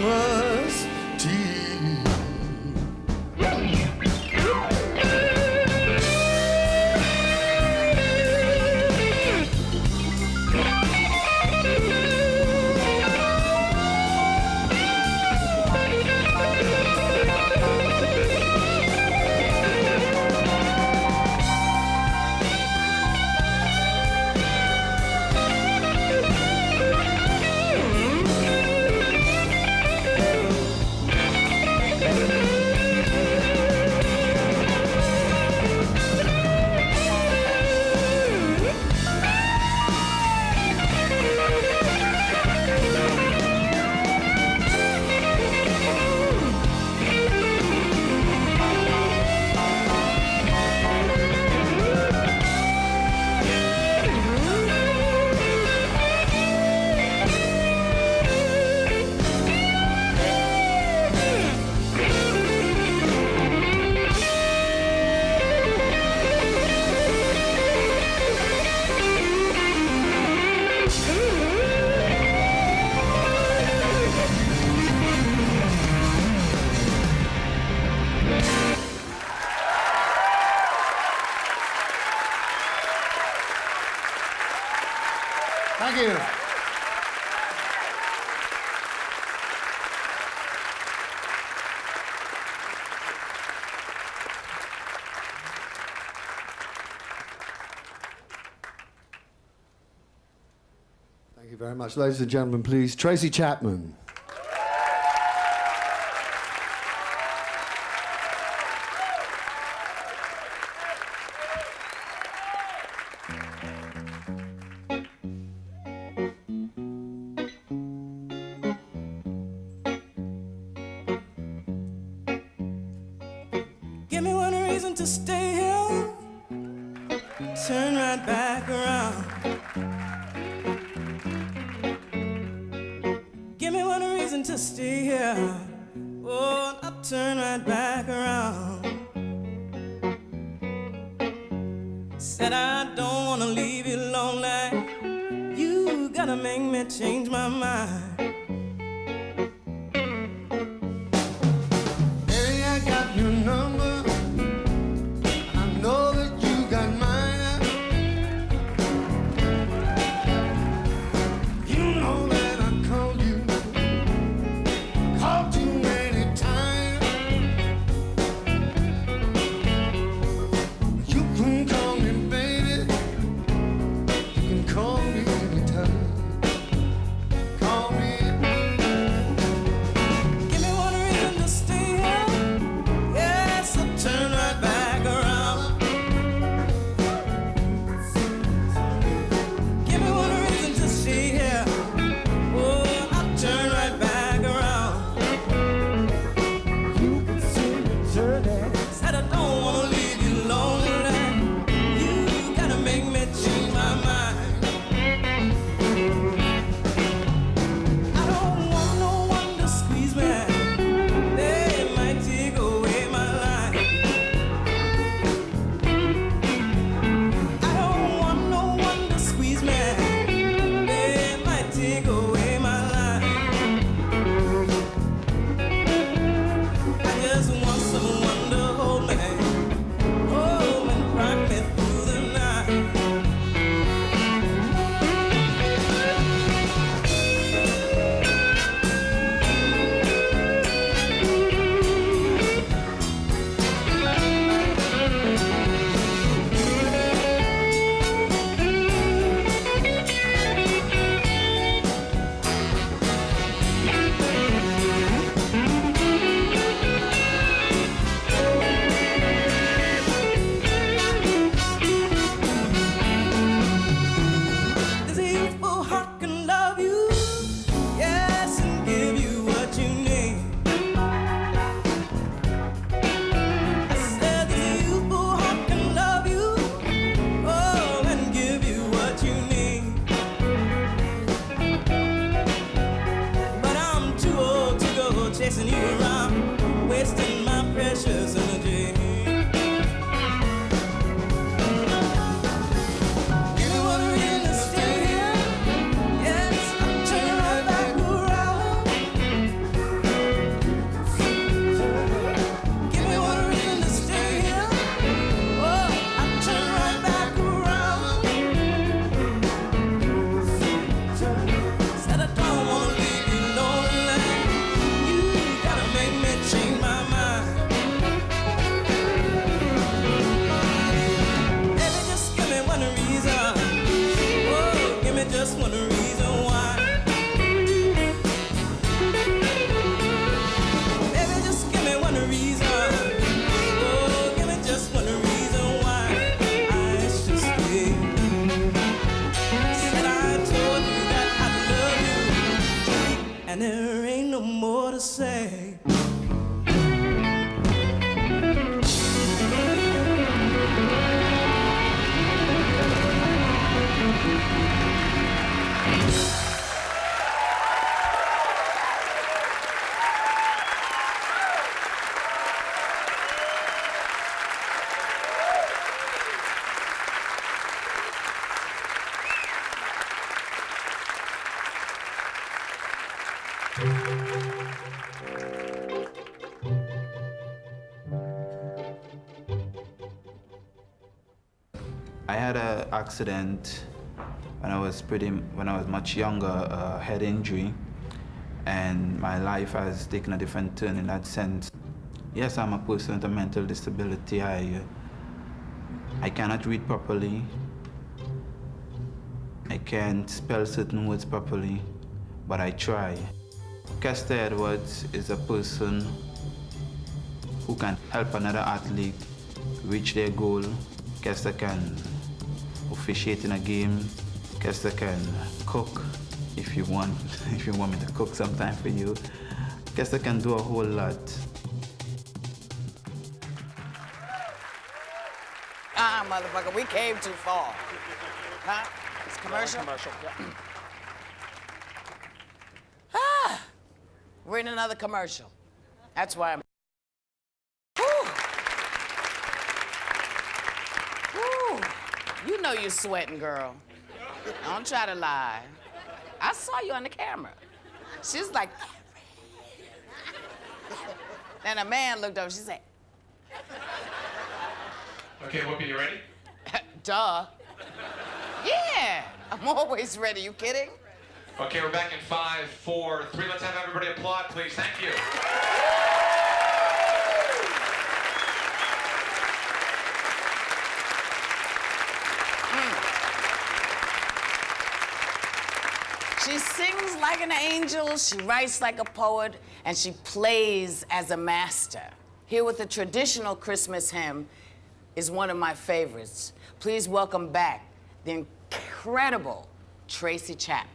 Christmas tea. Thank you. Thank you very much. Ladies and gentlemen, please, Tracy Chapman. Give me one reason to stay here. Turn right back around. Give me one reason to stay here. Oh, I'll turn right back around. Said I don't wanna leave you lonely. You gotta make me change my mind. Hey, I got your number. I know that you got mine. You know that I called you too many times. You can call me baby. You can call me anytime. Call me. Give me one reason to stay here. Yes, I'll turn right back around. Give me one reason to stay here. Oh, I'll turn right back around. You can see me turning. Said I don't wanna leave you lonely. You gotta make me change my mind. I don't want no one to squeeze me. They might take away my life. I don't want no one to squeeze me. They might take away my life. I just want someone to hold me, oh, and rock me through the night. There's a youthful heart can love you, yes, and give you what you need. I said there's a youthful heart can love you, oh, and give you what you need. But I'm too old to go chasing you around, wasting my precious energy. Give me one reason to stay here. Yes, I'll turn right back around. no more to say. I had an accident when I was much younger, a head injury, and my life has taken a different turn in that sense. Yes, I'm a person with a mental disability. I cannot read properly. I can't spell certain words properly, but I try. Kester Edwards is a person who can help another athlete reach their goal. Kester can officiate in a game. Kester can cook if you want me to cook sometime for you. Kester can do a whole lot. Motherfucker, we came too far. Huh? It's commercial? Commercial, yeah. We're in another commercial. That's why I'm... Whew. You know you're sweating, girl. Don't try to lie. I saw you on the camera. She was like... Then a man looked over, she said... Okay, Whoopi, you ready? Duh. Yeah, I'm always ready. You kidding? Okay, we're back in 5, 4, 3. Let's have everybody applaud, please. Thank you. She sings like an angel, she writes like a poet, and she plays as a master. Here with the traditional Christmas hymn is one of my favorites. Please welcome back the incredible Tracy Chapman.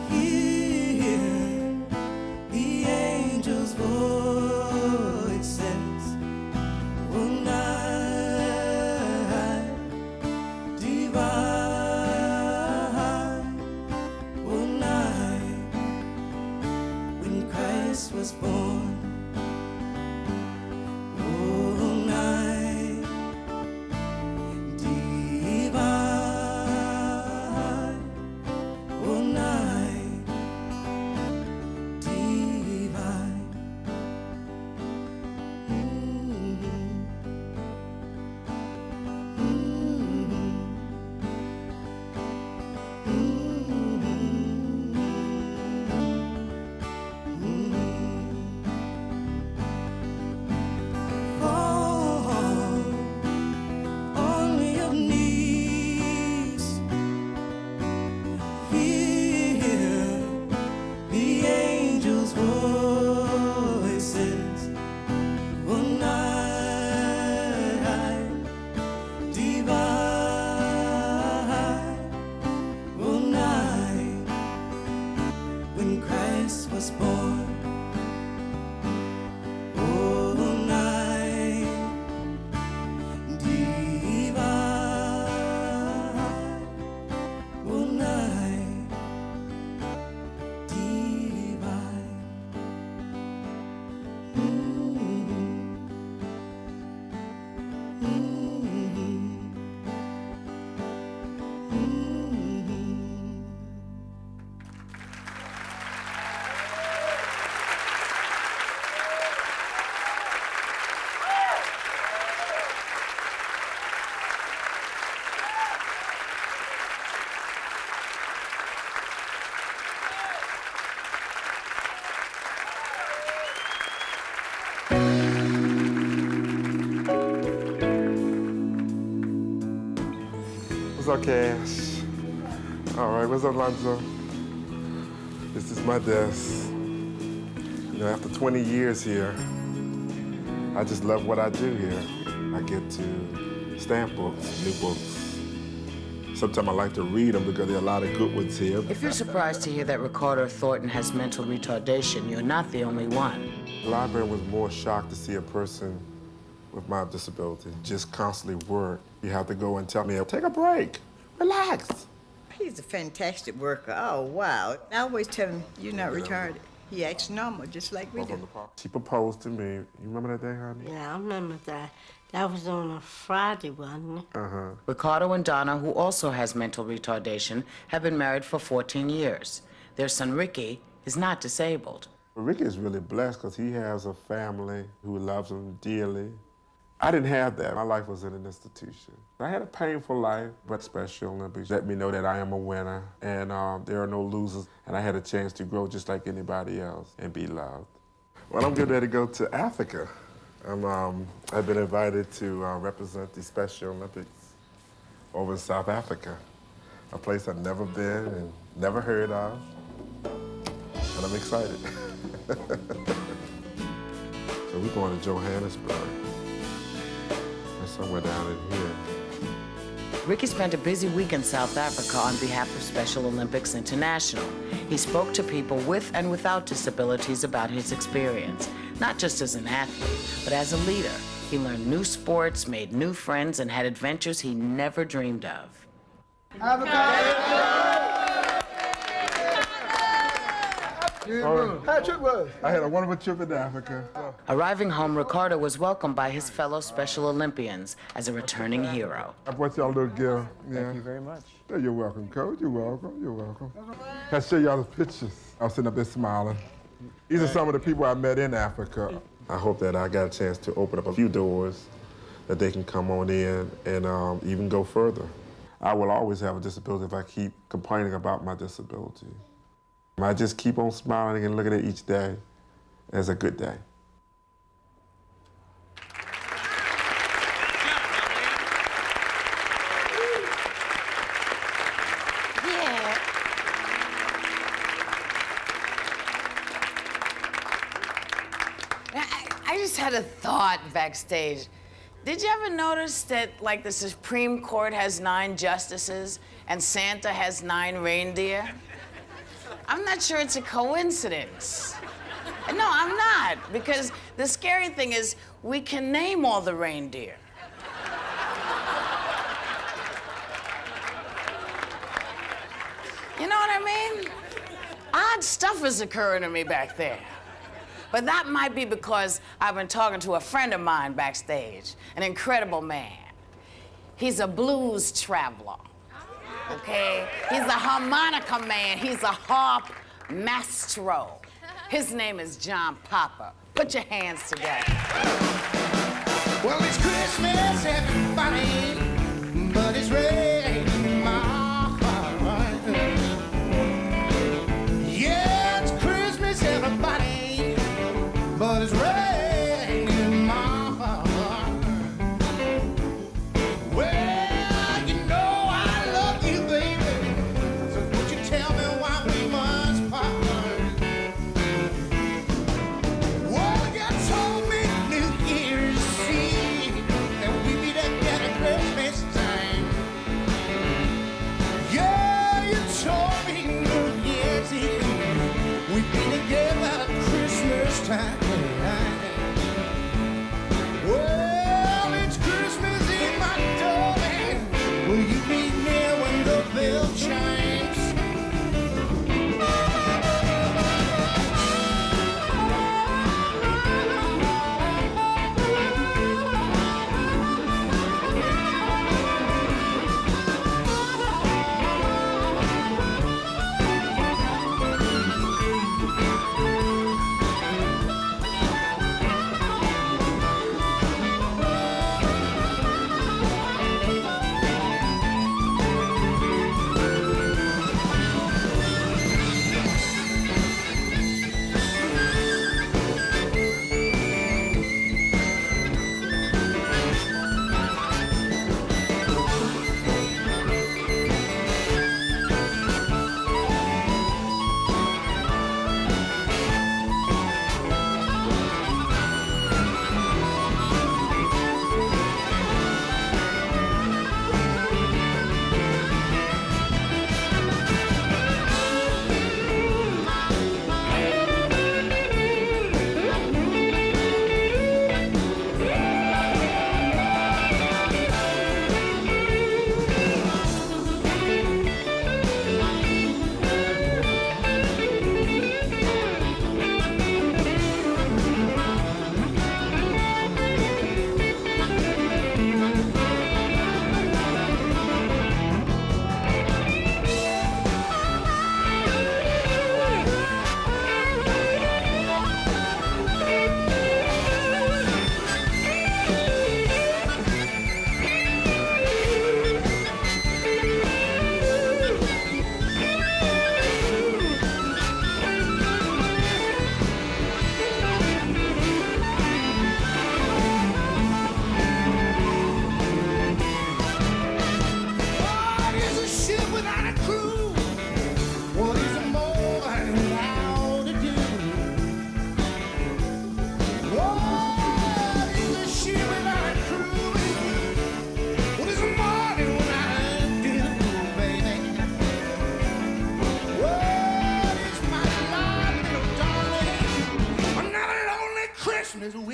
Hear the angel's voice. up, Cash? All right, what's up, Lonzo? This is my desk. You know, after 20 years here, I just love what I do here. I get to stamp books, new books. Sometimes I like to read them because there are a lot of good ones here. If you're surprised to hear that Ricardo Thornton has mental retardation, you're not the only one. The librarian was more shocked to see a person with my disability just constantly work. You have to go and tell me, take a break, relax. He's a fantastic worker. Oh, wow. I always tell him, you're not retarded. He acts normal, just like we do. She proposed to me. You remember that day, honey? Yeah, I remember that. That was on a Friday, wasn't it? Uh-huh. Ricardo and Donna, who also has mental retardation, have been married for 14 years. Their son, Ricky, is not disabled. Ricky is really blessed because he has a family who loves him dearly. I didn't have that. My life was in an institution. I had a painful life, but Special Olympics let me know that I am a winner and there are no losers, and I had a chance to grow just like anybody else and be loved. Well, I'm getting ready to go to Africa. I've been invited to represent the Special Olympics over in South Africa, a place I've never been and never heard of, and I'm excited. So we're going to Johannesburg. There's somewhere down in here. Ricky spent a busy week in South Africa on behalf of Special Olympics International. He spoke to people with and without disabilities about his experience, not just as an athlete, but as a leader. He learned new sports, made new friends, and had adventures he never dreamed of. How trip was? I had a wonderful trip in Africa. Arriving home, Ricardo was welcomed by his fellow Special Olympians as a returning hero. I brought y'all a little gift. Yeah. Thank you very much. Oh, you're welcome, Coach. You're welcome. You're welcome. I'll show y'all the pictures. I was sitting up there smiling. These are some of the people I met in Africa. I hope that I got a chance to open up a few doors that they can come on in and even go further. I will always have a disability if I keep complaining about my disability. I just keep on smiling and looking at each day as a good day. Yeah. I just had a thought backstage. Did you ever notice that, like, the Supreme Court has 9 justices and Santa has 9 reindeer? I'm not sure it's a coincidence. No, I'm not, because the scary thing is we can name all the reindeer. You know what I mean? Odd stuff is occurring to me back there. But that might be because I've been talking to a friend of mine backstage, an incredible man. He's a blues traveler. Okay? He's a harmonica man. He's a harp maestro. His name is John Popper. Put your hands together. Well, it's Christmas, everybody, but it's raining in my heart. Yeah, it's Christmas, everybody, but it's raining in my heart. Well, you know I love you, baby, so would you tell me why we must part? Well, you told me New Year's Eve that we'd be together Christmas time.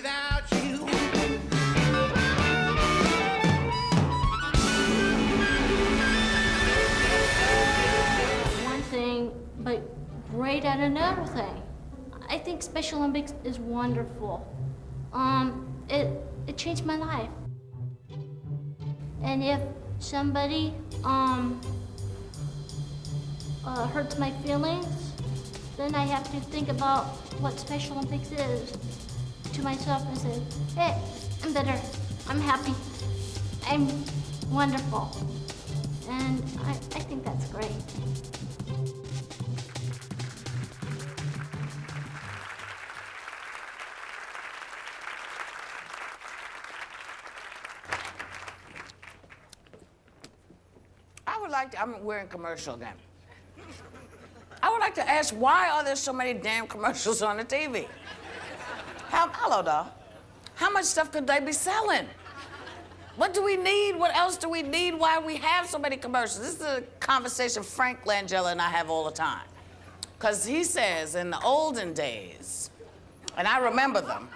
without you. One thing, but great at another thing. I think Special Olympics is wonderful. It changed my life. And if somebody hurts my feelings, then I have to think about what Special Olympics is to myself and say, hey, I'm better, I'm happy, I'm wonderful. And I think that's great. We're in commercial again. I would like to ask, why are there so many damn commercials on the TV? Hello, doll. How much stuff could they be selling? What do we need? What else do we need? Why we have so many commercials? This is a conversation Frank Langella and I have all the time. Because he says in the olden days, and I remember them,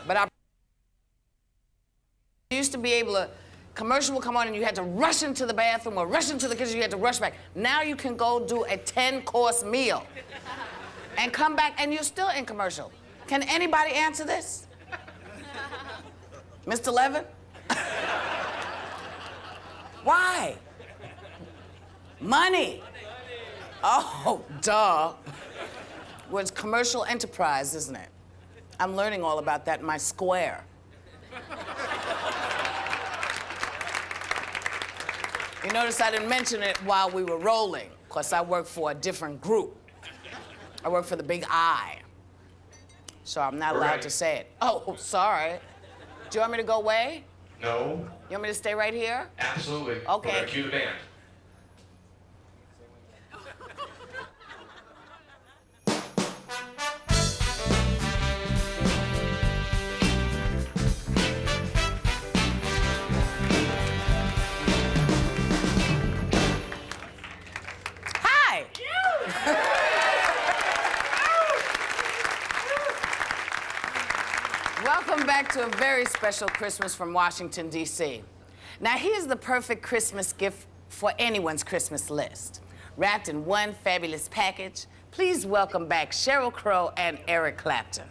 but I used to be able to, commercial would come on and you had to rush into the bathroom or rush into the kitchen, you had to rush back. Now you can go do a 10-course meal and come back and you're still in commercial. Can anybody answer this? Mr. Levin? Why? Money. Oh, duh. Well, it's commercial enterprise, isn't it? I'm learning all about that in my square. You notice I didn't mention it while we were rolling, because I work for a different group. I work for the Big I. So I'm not allowed to say it. Oh, sorry. Do you want me to go away? No. You want me to stay right here? Absolutely. Okay. We're gonna cue the band. Welcome back to a very special Christmas from Washington, D.C. Now, here's the perfect Christmas gift for anyone's Christmas list. Wrapped in one fabulous package, please welcome back Sheryl Crow and Eric Clapton.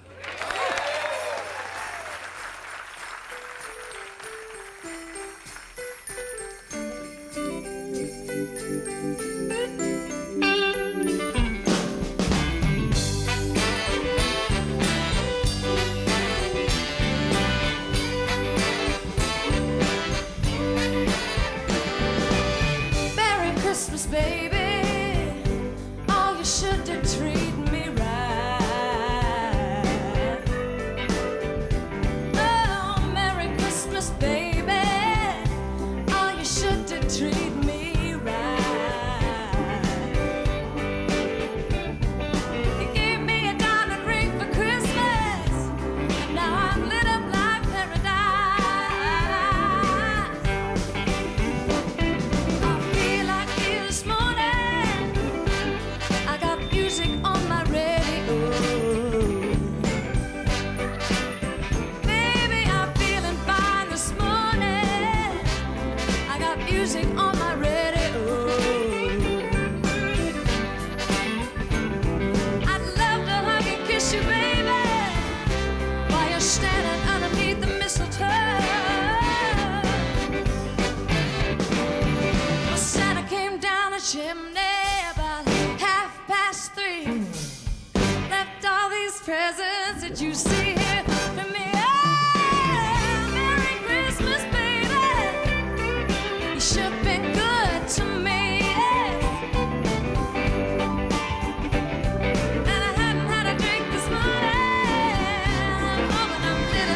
Presents that you see here for me. Oh, Merry Christmas, baby. You sure been good to me. And I haven't had a drink this morning. Oh, but I'm lit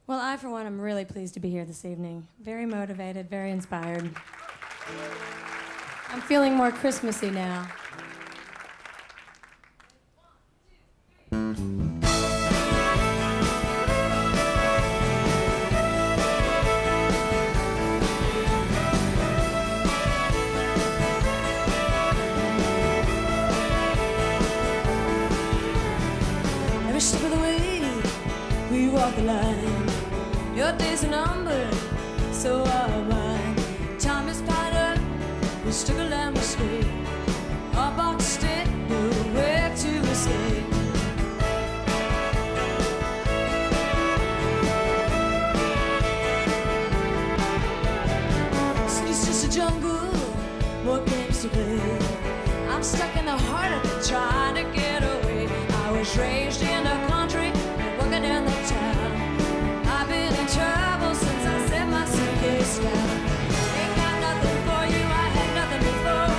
Well, I, for one, am really pleased to be here this evening. Very motivated, very inspired. I'm feeling more Christmassy now. Every step of the way, we walk the line. Your days are numbered, so are mine. Time is piled up, we stuck a lamb straight. Our boxed in, nowhere to escape. City's just a jungle, more games to play. I'm stuck in the heart of it, trying to get away. I was raised in the country, working in the town. I've been in trouble since I set my suitcase down. Ain't got nothing for you, I had nothing before.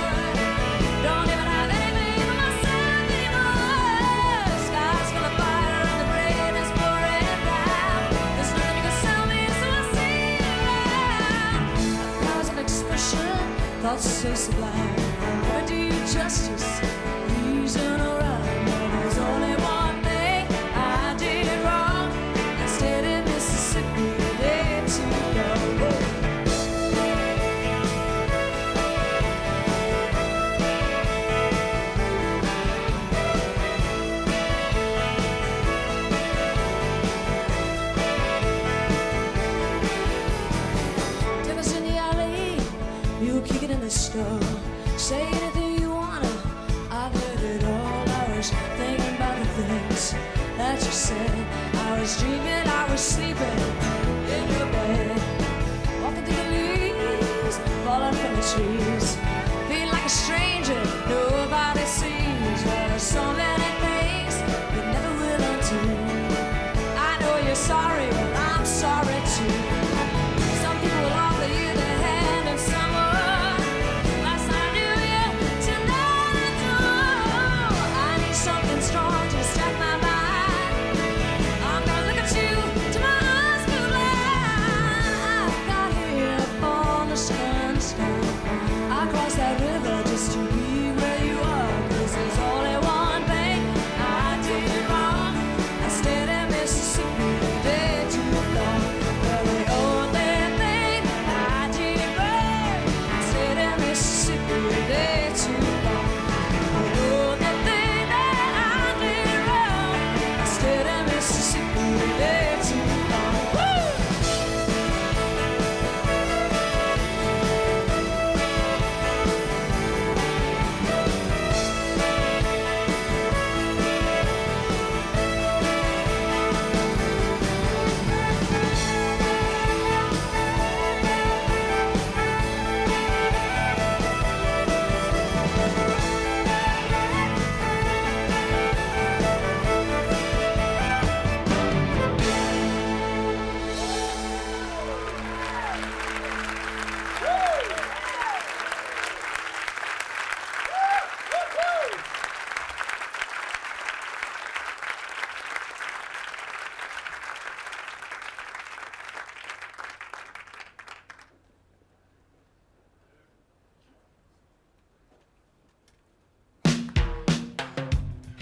Don't even have anything for myself anymore. Sky's full of fire and the rain is pouring down. There's nothing you can sell me, so I see around. Powers of expression, thoughts so sublime. Never do you justice, reason or rhyme. There's only one thing I did wrong. I stayed in Mississippi way too long. Devil's in the alley, you kick it in the store. Say anything you wanna, I've heard it all. I was thinking about the things that you said. I was dreaming, I was sleeping in your bed. Walking through the leaves, falling from the trees. Feeling like a stranger, nobody sees. There's so many things you never will undo. I know you're sorry, but I'm sorry too. Some people will offer you their hand and some won't. Last night I knew you, tonight I don't. I need something strong to distract my mind. I'm gonna look at you till my eyes feel blind. I got here on the southern sky. I crossed that river just to be where you are. 'Cause there's only one thing I did wrong. I stayed in Mississippi way too long. Well, the only thing I did wrong, I stayed in Mississippi way too long. The only thing that I did wrong, I stayed in Mississippi way too long. Woo!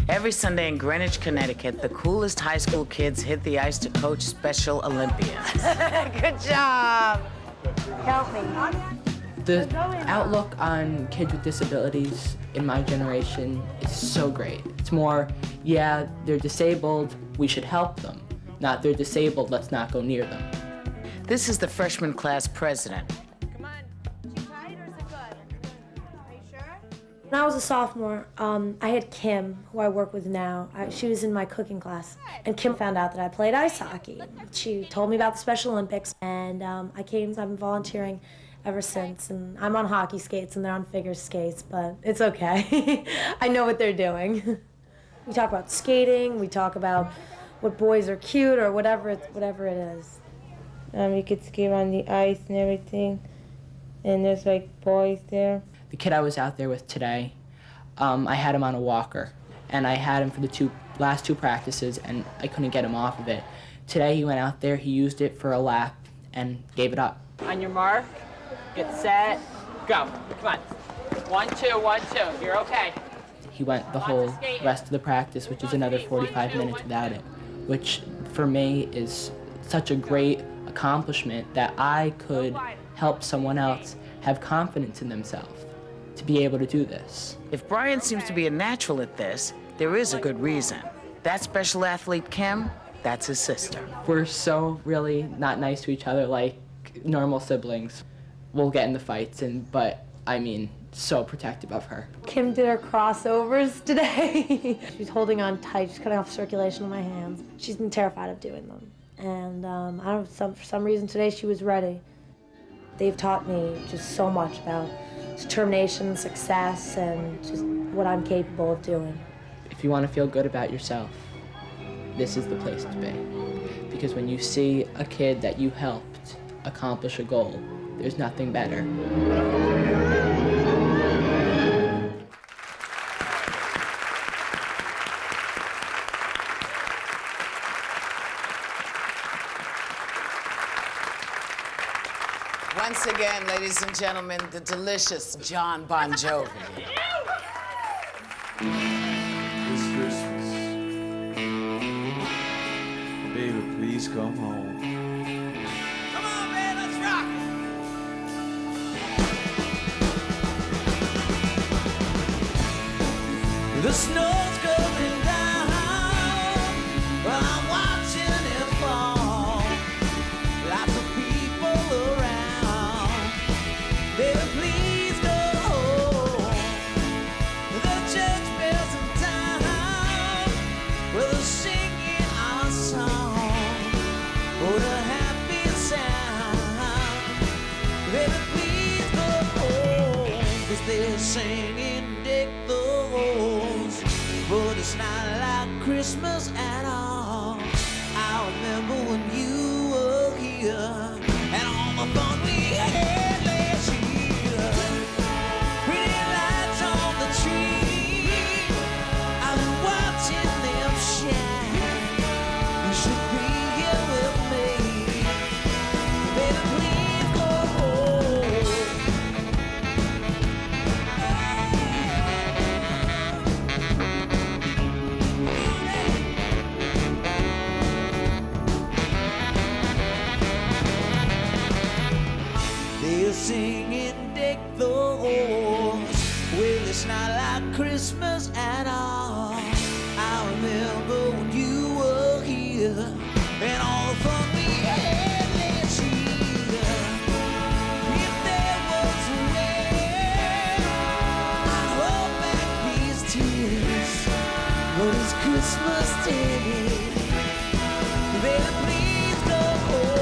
Every Sunday in Greenwich, Connecticut, the coolest high school kids hit the ice to coach Special Olympians. Good job. Help me. The outlook on kids with disabilities in my generation is so great. It's more, yeah, they're disabled, we should help them. Not they're disabled, let's not go near them. This is the freshman class president. When I was a sophomore, I had Kim, who I work with now. She was in my cooking class. And Kim found out that I played ice hockey. She told me about the Special Olympics, and I came. I've been volunteering ever since. And I'm on hockey skates, and they're on figure skates, but it's okay. I know what they're doing. We talk about skating. We talk about what boys are cute or whatever it is. You could skate on the ice and everything, and there's like boys there. The kid I was out there with today, I had him on a walker, and I had him for the last two practices, and I couldn't get him off of it. Today he went out there, he used it for a lap, and gave it up. On your mark, get set, go. Come on. 1, 2, 1, 2. You're okay. He went the whole rest of the practice, which is another 45 minutes without it, which for me is such a great accomplishment that I could help someone else have confidence in themselves to be able to do this. If Brian seems to be a natural at this, there is a good reason. That special athlete, Kim, that's his sister. We're so really not nice to each other like normal siblings. We'll get in the fights, but I mean, so protective of her. Kim did her crossovers today. She's holding on tight. She's cutting off circulation in my hands. She's been terrified of doing them. And I don't know, for some reason today she was ready. They've taught me just so much about determination, success, and just what I'm capable of doing. If you want to feel good about yourself, this is the place to be. Because when you see a kid that you helped accomplish a goal, there's nothing better. Once again, ladies and gentlemen, the delicious John Bon Jovi. It's Christmas. Baby, please come home. Come on, man, let's rock it. The snow's going down, but I'm watching it fall. Lots of people around. Baby, please go home. The church bells in town, well, they're singing our song. Oh, the happy sound. Baby, please go home. 'Cause they're singing Deck the Halls, but it's not like Christmas at all. I remember when you were here and all the fun we had last year. Pretty lights on the tree, I've been watching them shine. You should be here with me. Baby, please go home. They're singing Deck the Halls. Well, it's not like Christmas at all. I remember when you were here and all the fun we had last year. If there was a way, I'd hold back these tears. But it's Christmas Day. Baby, please go home.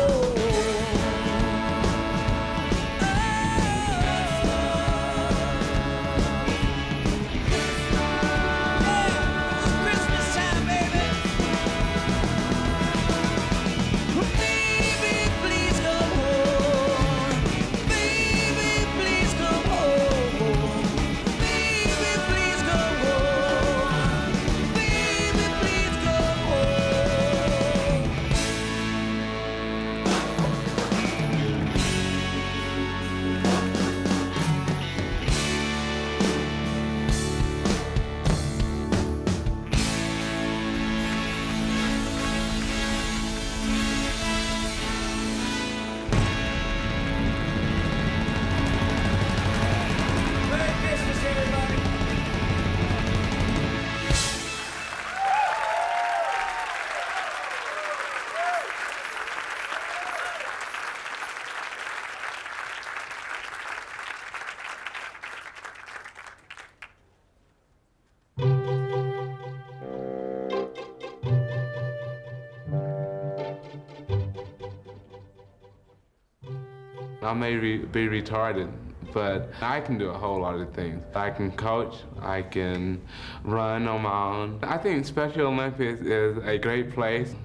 I may be retarded, but I can do a whole lot of things. I can coach, I can run on my own. I think Special Olympics is a great place.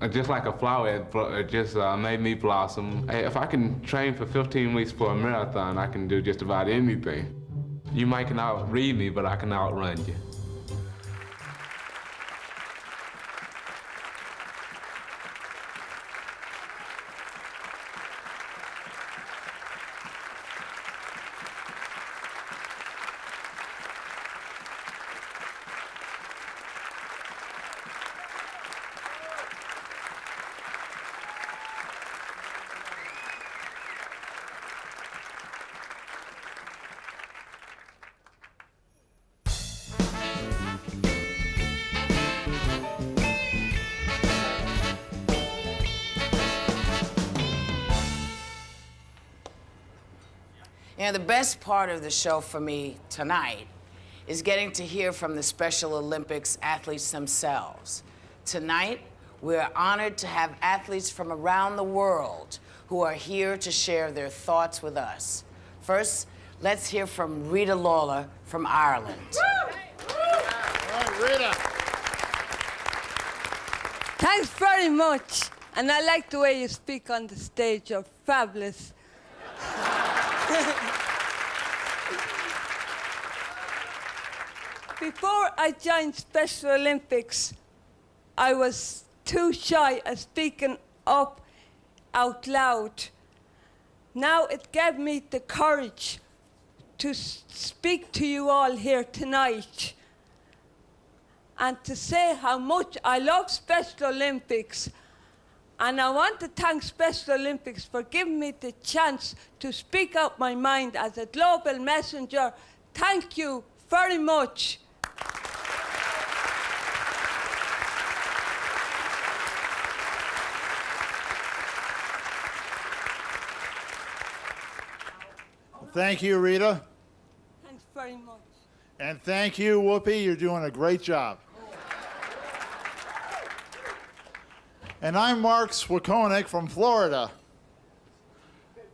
Just like a flower, it just made me blossom. If I can train for 15 weeks for a marathon, I can do just about anything. You might can outread me, but I can outrun you. You know, the best part of the show for me tonight is getting to hear from the Special Olympics athletes themselves. Tonight, we're honored to have athletes from around the world who are here to share their thoughts with us. First, let's hear from Rita Lawler from Ireland. All right, Rita. Thanks very much. And I like the way you speak on the stage. You're fabulous. Before I joined Special Olympics, I was too shy of speaking up out loud. Now it gave me the courage to speak to you all here tonight and to say how much I love Special Olympics. And I want to thank Special Olympics for giving me the chance to speak out my mind as a global messenger. Thank you very much. Thank you, Rita. Thanks very much. And thank you, Whoopi. You're doing a great job. And I'm Mark Swakonik from Florida.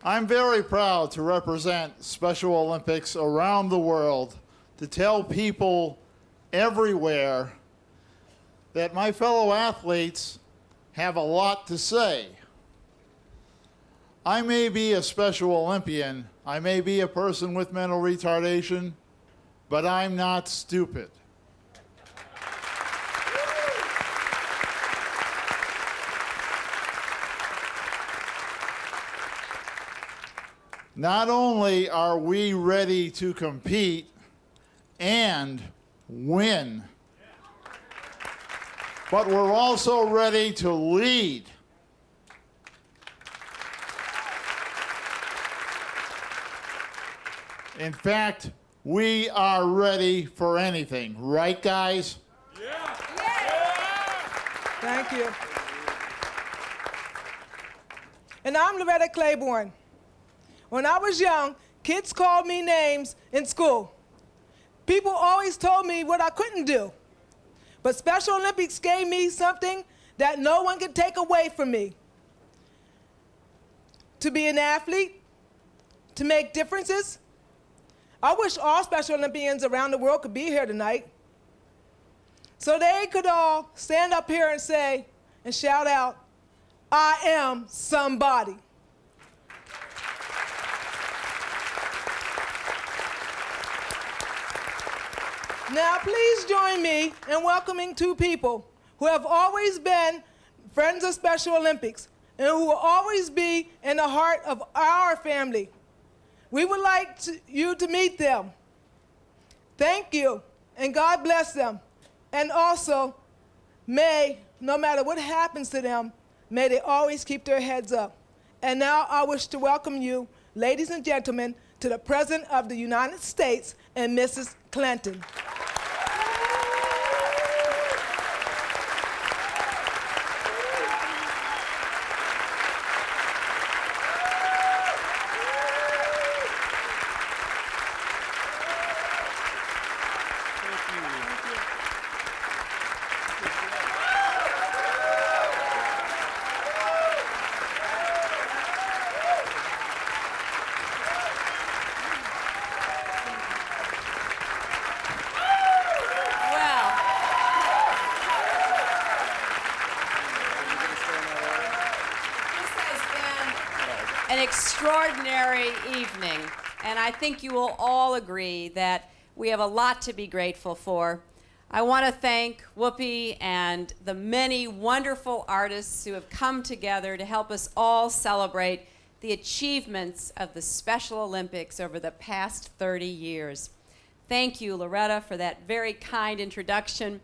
I'm very proud to represent Special Olympics around the world to tell people everywhere that my fellow athletes have a lot to say. I may be a Special Olympian, I may be a person with mental retardation, but I'm not stupid. Not only are we ready to compete and win, but we're also ready to lead. In fact, we are ready for anything, right, guys? Yeah. Thank you. And I'm Loretta Claiborne. When I was young, kids called me names in school. People always told me what I couldn't do. But Special Olympics gave me something that no one could take away from me. To be an athlete, to make differences. I wish all Special Olympians around the world could be here tonight, so they could all stand up here and say and shout out, I am somebody. Now please join me in welcoming two people who have always been friends of Special Olympics and who will always be in the heart of our family. We would like you to meet them. Thank you, and God bless them. And also, may, no matter what happens to them, may they always keep their heads up. And now I wish to welcome you, ladies and gentlemen, to the President of the United States and Mrs. Clinton. Extraordinary evening, and I think you will all agree that we have a lot to be grateful for. I want to thank Whoopi and the many wonderful artists who have come together to help us all celebrate the achievements of the Special Olympics over the past 30 years. Thank you, Loretta, for that very kind introduction.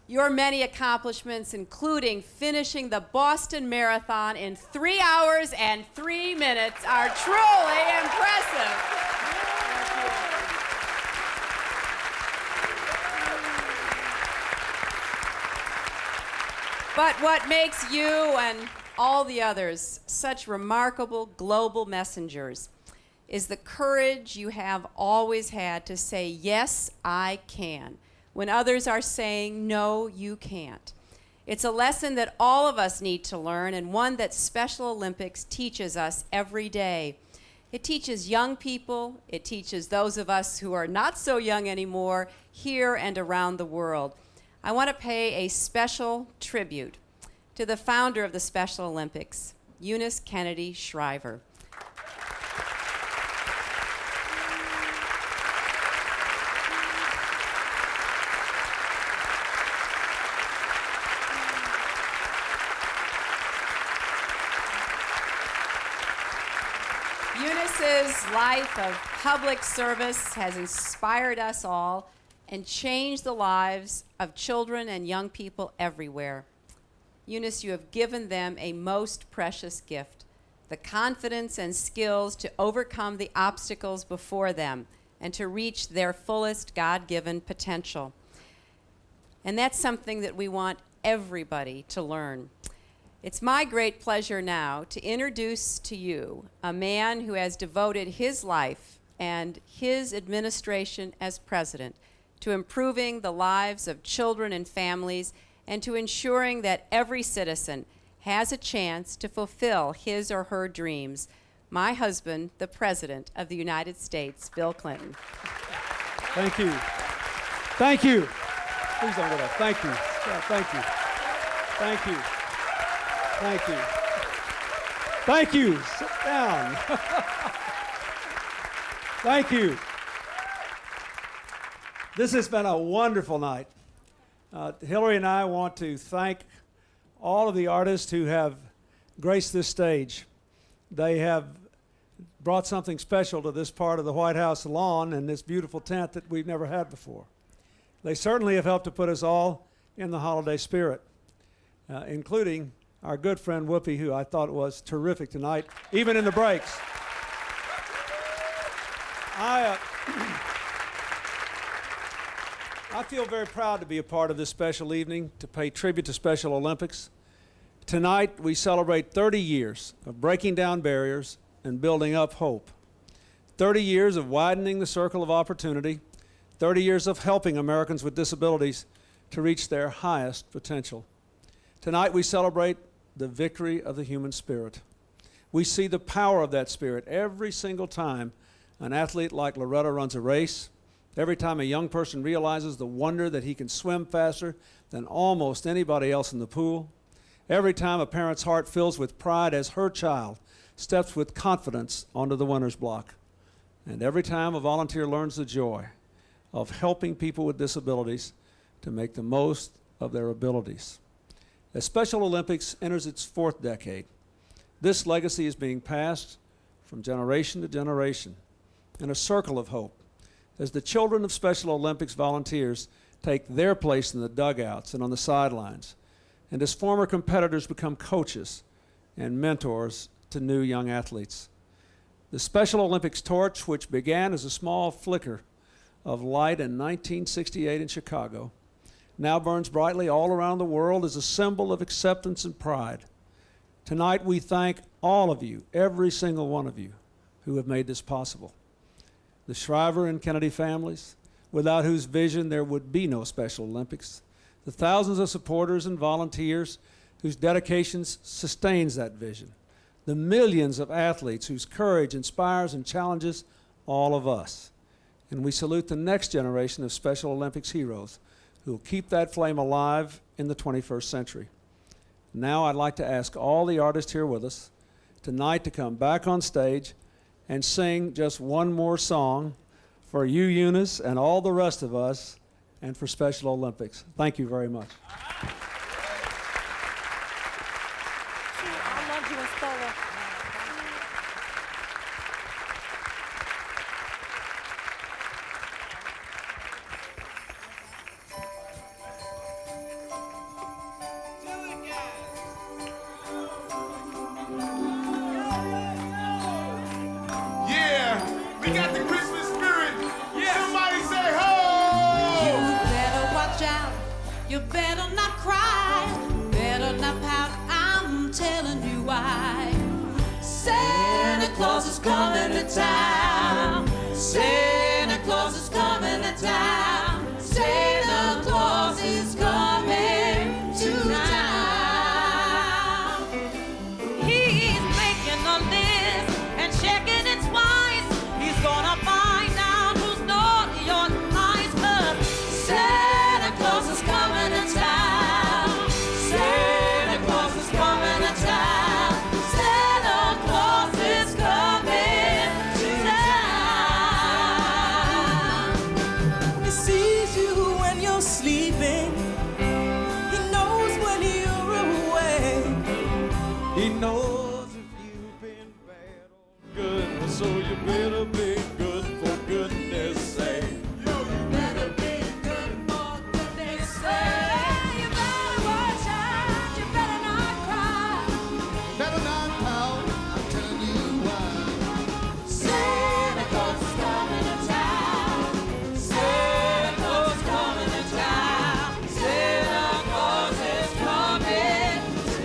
Your many accomplishments, including finishing the Boston Marathon in 3 hours and 3 minutes, are truly impressive. But what makes you and all the others such remarkable global messengers is the courage you have always had to say, yes, I can, when others are saying, no, you can't. It's a lesson that all of us need to learn, and one that Special Olympics teaches us every day. It teaches young people, it teaches those of us who are not so young anymore, here and around the world. I want to pay a special tribute to the founder of the Special Olympics, Eunice Kennedy Shriver. Eunice's life of public service has inspired us all and changed the lives of children and young people everywhere. Eunice, you have given them a most precious gift, the confidence and skills to overcome the obstacles before them and to reach their fullest God-given potential. And that's something that we want everybody to learn. It's my great pleasure now to introduce to you a man who has devoted his life and his administration as president to improving the lives of children and families and to ensuring that every citizen has a chance to fulfill his or her dreams. My husband, the President of the United States, Bill Clinton. Thank you. Thank you. Please don't get up. Thank you. Yeah, thank you. Thank you. Thank you. Thank you. Sit down. Thank you. This has been a wonderful night. Hillary and I want to thank all of the artists who have graced this stage. They have brought something special to this part of the White House lawn and this beautiful tent that we've never had before. They certainly have helped to put us all in the holiday spirit, including our good friend Whoopi, who I thought was terrific tonight, even in the breaks. I feel very proud to be a part of this special evening to pay tribute to Special Olympics. Tonight, we celebrate 30 years of breaking down barriers and building up hope. 30 years of widening the circle of opportunity, 30 years of helping Americans with disabilities to reach their highest potential. Tonight, we celebrate the victory of the human spirit. We see the power of that spirit every single time an athlete like Loretta runs a race, every time a young person realizes the wonder that he can swim faster than almost anybody else in the pool, every time a parent's heart fills with pride as her child steps with confidence onto the winner's block, and every time a volunteer learns the joy of helping people with disabilities to make the most of their abilities. As Special Olympics enters its 4th decade, this legacy is being passed from generation to generation in a circle of hope as the children of Special Olympics volunteers take their place in the dugouts and on the sidelines, and as former competitors become coaches and mentors to new young athletes. The Special Olympics torch, which began as a small flicker of light in 1968 in Chicago, now burns brightly all around the world as a symbol of acceptance and pride. Tonight we thank all of you, every single one of you, who have made this possible. The Shriver and Kennedy families, without whose vision there would be no Special Olympics. The thousands of supporters and volunteers whose dedication sustains that vision. The millions of athletes whose courage inspires and challenges all of us. And we salute the next generation of Special Olympics heroes who will keep that flame alive in the 21st century. Now I'd like to ask all the artists here with us tonight to come back on stage and sing just one more song for you, Eunice, and all the rest of us, and for Special Olympics. Thank you very much. We got the Christmas spirit. Yes. Somebody say ho! You better watch out. You better not cry. Better not pout. I'm telling you why. Santa Claus is coming to town. Santa Claus is coming to town. Santa Claus is coming to town. He's making a list and checking it twice. He's gonna find out who's naughty or nice, 'cause Santa Claus is coming to town. Santa Claus is coming to town. Santa Claus is coming to town. He sees you when you're sleeping. He knows when you're awake. He knows if you've been bad or good, so you better be good for goodness sake. You better be good for goodness sake. You better watch out. You better not cry. Better not pout, I'm telling you why. Santa Claus is coming to town. Santa Claus is coming to town. Santa Claus is coming to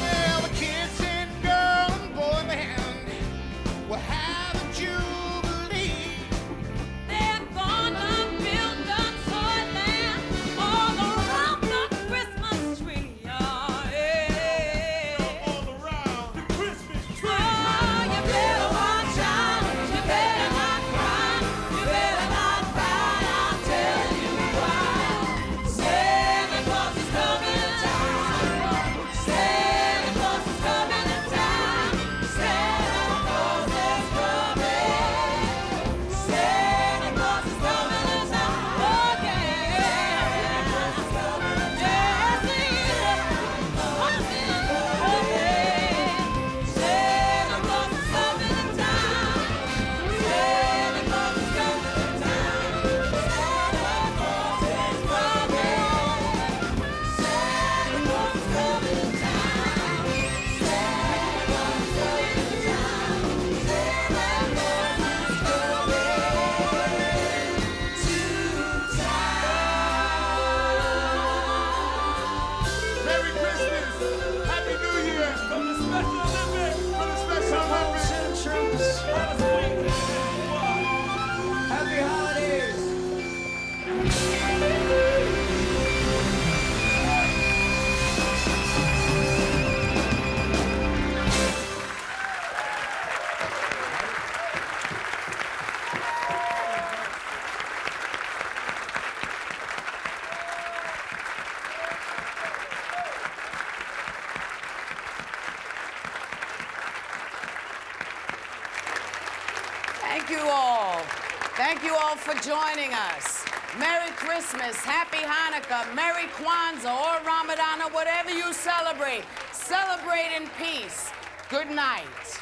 Well, the kids and girl and boy band will have a jubilee. They're gonna build a toyland all around the Christmas tree. Oh, yeah. All around the Christmas tree. Oh, you better watch out. You better not cry. You better not cry. I'll tell you why. Santa Claus is coming to town. Santa Claus is coming to town. Santa Claus is coming. Santa Claus is coming to town. Oh, yeah. Yes, he is. Santa Claus is coming to town. Santa Claus is coming to town. Santa Claus is coming. Santa Claus is coming to town. Santa Claus is coming to town. Santa Claus is coming to town. Merry Christmas! Happy New Year! From the Special Olympics! From the Special Olympics! Happy holidays! Thank you all. Thank you all for joining us. Merry Christmas, Happy Hanukkah, Merry Kwanzaa, or Ramadan, or whatever you celebrate. Celebrate in peace. Good night.